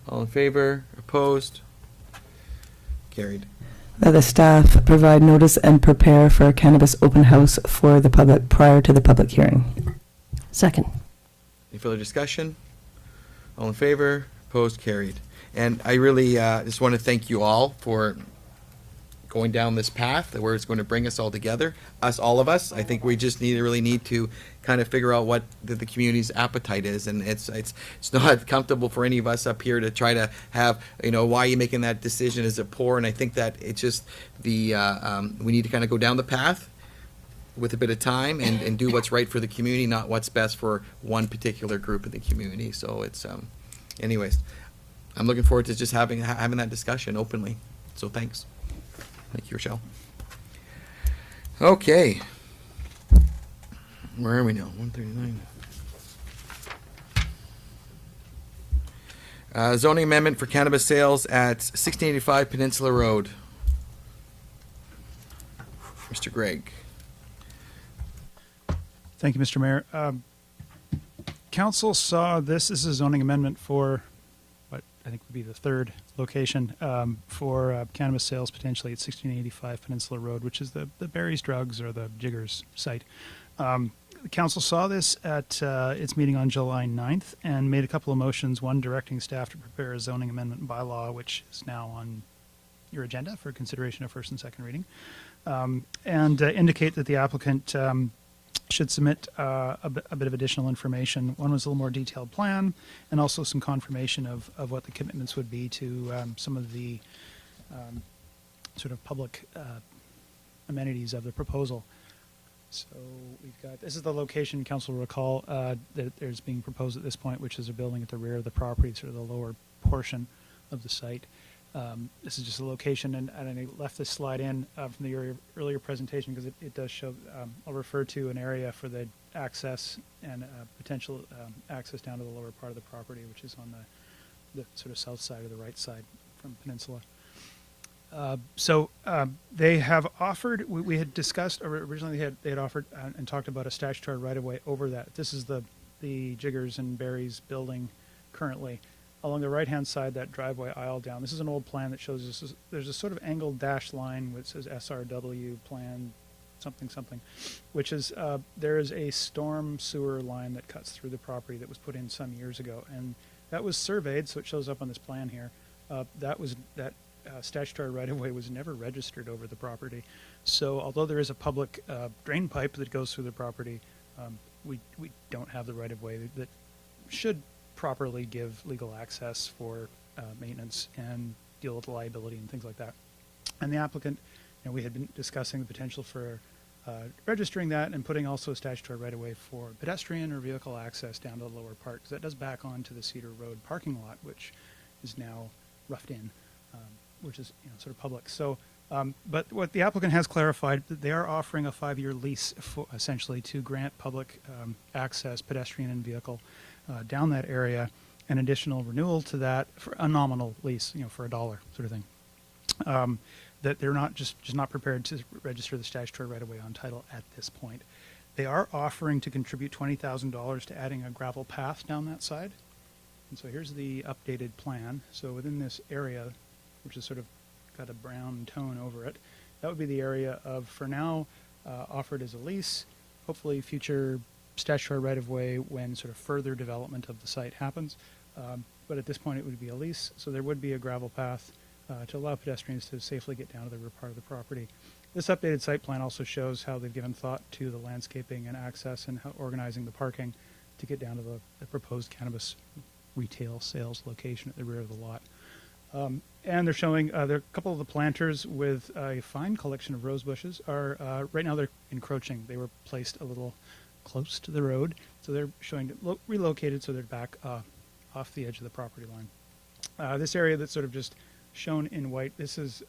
All in favor? Opposed? Carried. That the staff provide notice and prepare for a cannabis open house for the public prior to the public hearing. Second. Any further discussion? All in favor? Opposed? Carried. And I really just want to thank you all for going down this path where it's going to bring us all together, all of us. I think we just really need to kind of figure out what the community's appetite is, and it's not comfortable for any of us up here to try to have, why are you making that decision? Is it poor? And I think that it's just we need to kind of go down the path with a bit of time and do what's right for the community, not what's best for one particular group of the community. So it's anyways, I'm looking forward to just having that discussion openly. So thanks. Thank you, Rochelle. Okay. Where are we now? 139. Zoning amendment for cannabis sales at 1685 Peninsula Road. Mr. Gregg. Thank you, Mr. Mayor. Council saw this is a zoning amendment for what I think would be the third location for cannabis sales potentially at 1685 Peninsula Road, which is the Barry's Drugs or the Jiggers site. The council saw this at its meeting on July 9th and made a couple of motions, one directing staff to prepare a zoning amendment bylaw, which is now on your agenda for consideration of first and second reading, and indicate that the applicant should submit a bit of additional information. One was a little more detailed plan and also some confirmation of what the commitments would be to some of the sort of public amenities of the proposal. So we've got, this is the location, council will recall, that there's being proposed at this point, which is a building at the rear of the property, sort of the lower portion of the site. This is just a location, and I left this slide in from the earlier presentation because it does show, I'll refer to an area for the access and potential access down to the lower part of the property, which is on the sort of south side or the right side from Peninsula. So they have offered, we had discussed, or originally they had offered and talked about a statutory right-of-way over that. This is the Jiggers and Barry's building currently. Along the right-hand side, that driveway aisle down, this is an old plan that shows this there's a sort of angled dash line which says SRW plan something, which is, there is a storm sewer line that cuts through the property that was put in some years ago. And that was surveyed, so it shows up on this plan here. That statutory right-of-way was never registered over the property. So although there is a public drain pipe that goes through the property, we don't have the right-of-way that should properly give legal access for maintenance and deal with liability and things like that. And the applicant, we had been discussing the potential for registering that and putting also a statutory right-of-way for pedestrian or vehicle access down to the lower part, because that does back onto the Cedar Road parking lot, which is now roughed in, which is sort of public. So, but what the applicant has clarified, that they are offering a 5-year lease for, essentially to grant public access, pedestrian and vehicle, down that area, an additional renewal to that for a nominal lease, for $1 sort of thing. That they're not just not prepared to register the statutory right-of-way on title at this point. They are offering to contribute $20,000 to adding a gravel path down that side. And so here's the updated plan. So within this area, which is sort of got a brown tone over it, that would be the area of, for now, offered as a lease, hopefully future statutory right-of-way when sort of further development of the site happens. But at this point it would be a lease, so there would be a gravel path to allow pedestrians to safely get down to the rear part of the property. This updated site plan also shows how they've given thought to the landscaping and access and how organizing the parking to get down to the proposed cannabis retail sales location at the rear of the lot. And they're showing there are a couple of the planters with a fine collection of rose bushes are right now they're encroaching. They were placed a little close to the road. So they're showing relocated, so they're back off the edge of the property line. This area that's sort of just shown in white, this is,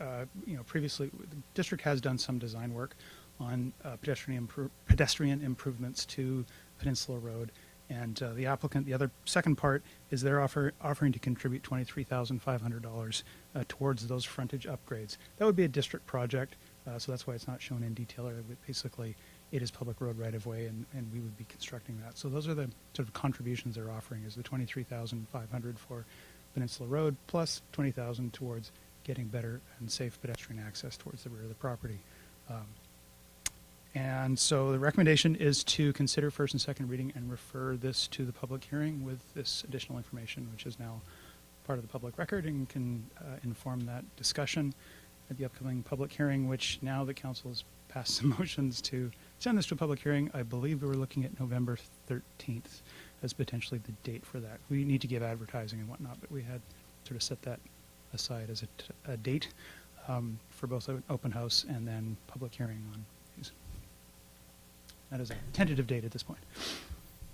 previously, the district has done some design work on pedestrian improvements to Peninsula Road. And the applicant, the other second part, is they're offering to contribute $23,500 towards those frontage upgrades. That would be a district project, so that's why it's not shown in detail. But basically, it is public road right of way, and we would be constructing that. So those are the sort of contributions they're offering: is the $23,500 for Peninsula Road plus $20,000 towards getting better and safe pedestrian access towards the rear of the property. And so the recommendation is to consider first and second reading and refer this to the public hearing with this additional information, which is now part of the public record and can inform that discussion at the upcoming public hearing, which now the council has passed some motions to send this to a public hearing. I believe we were looking at November 13th as potentially the date for that. We need to give advertising and whatnot, but we had sort of set that aside as a date for both an open house and then public hearing on these. That is a tentative date at this point.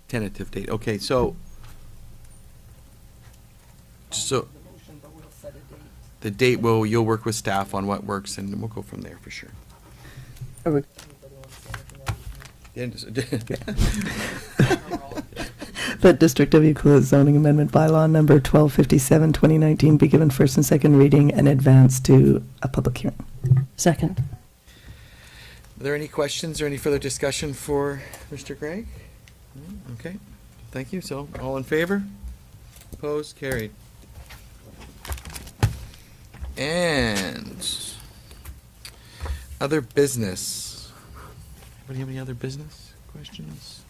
Tentative date. Okay, so the date you'll work with staff on what works, and we'll go from there for sure. Are we- That District of Euclid zoning amendment bylaw number 1257, 2019 be given first and second reading and advance to a public hearing. Second. Are there any questions or any further discussion for Mr. Gregg? No? Okay, thank you. So, all in favor? Opposed? Carried. And other business. Anybody have any other business questions?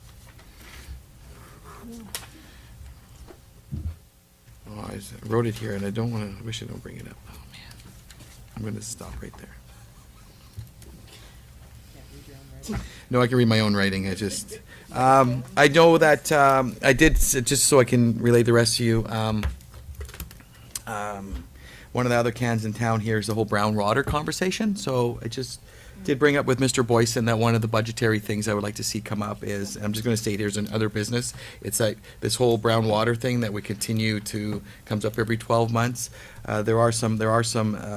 Oh, I wrote it here and I don't want to, I wish I don't bring it up. Oh, man. I'm going to stop right there. No, I can read my own writing. I just, I know that I did, just so I can relay the rest to you, one of the other cans in town here is the whole brown water conversation. So I just did bring up with Mr. Boyson that one of the budgetary things I would like to see come up is, I'm just going to state here's another business. It's like this whole brown water thing that we continue to, comes up every 12 months. There are some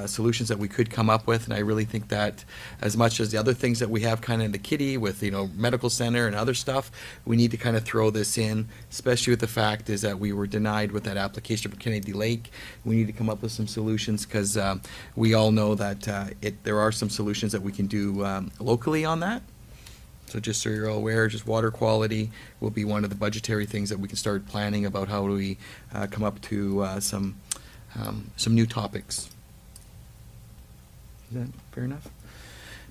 solutions that we could come up with, and I really think that as much as the other things that we have kind of in the kitty with, medical center and other stuff, we need to kind of throw this in, especially with the fact is that we were denied with that application for Kennedy Lake. We need to come up with some solutions because we all know that there are some solutions that we can do locally on that. So just so you're all aware, just water quality will be one of the budgetary things that we can start planning about how do we come up to some new topics. Is that fair enough?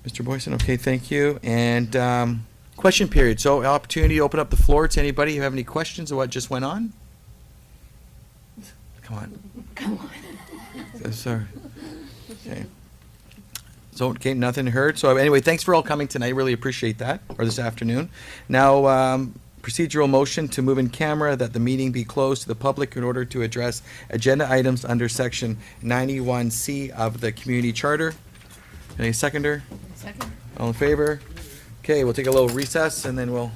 Mr. Boyson, okay, thank you. And question period. So opportunity to open up the floor to anybody who have any questions of what just went on? Come on. Come on. Sorry. Okay. So, okay, nothing heard. So anyway, thanks for all coming tonight. Really appreciate that, or this afternoon. Now, procedural motion to move in camera that the meeting be closed to the public in order to address agenda items under section 91C of the community charter. Any seconder? Second. All in favor? Okay, we'll take a little recess and then we'll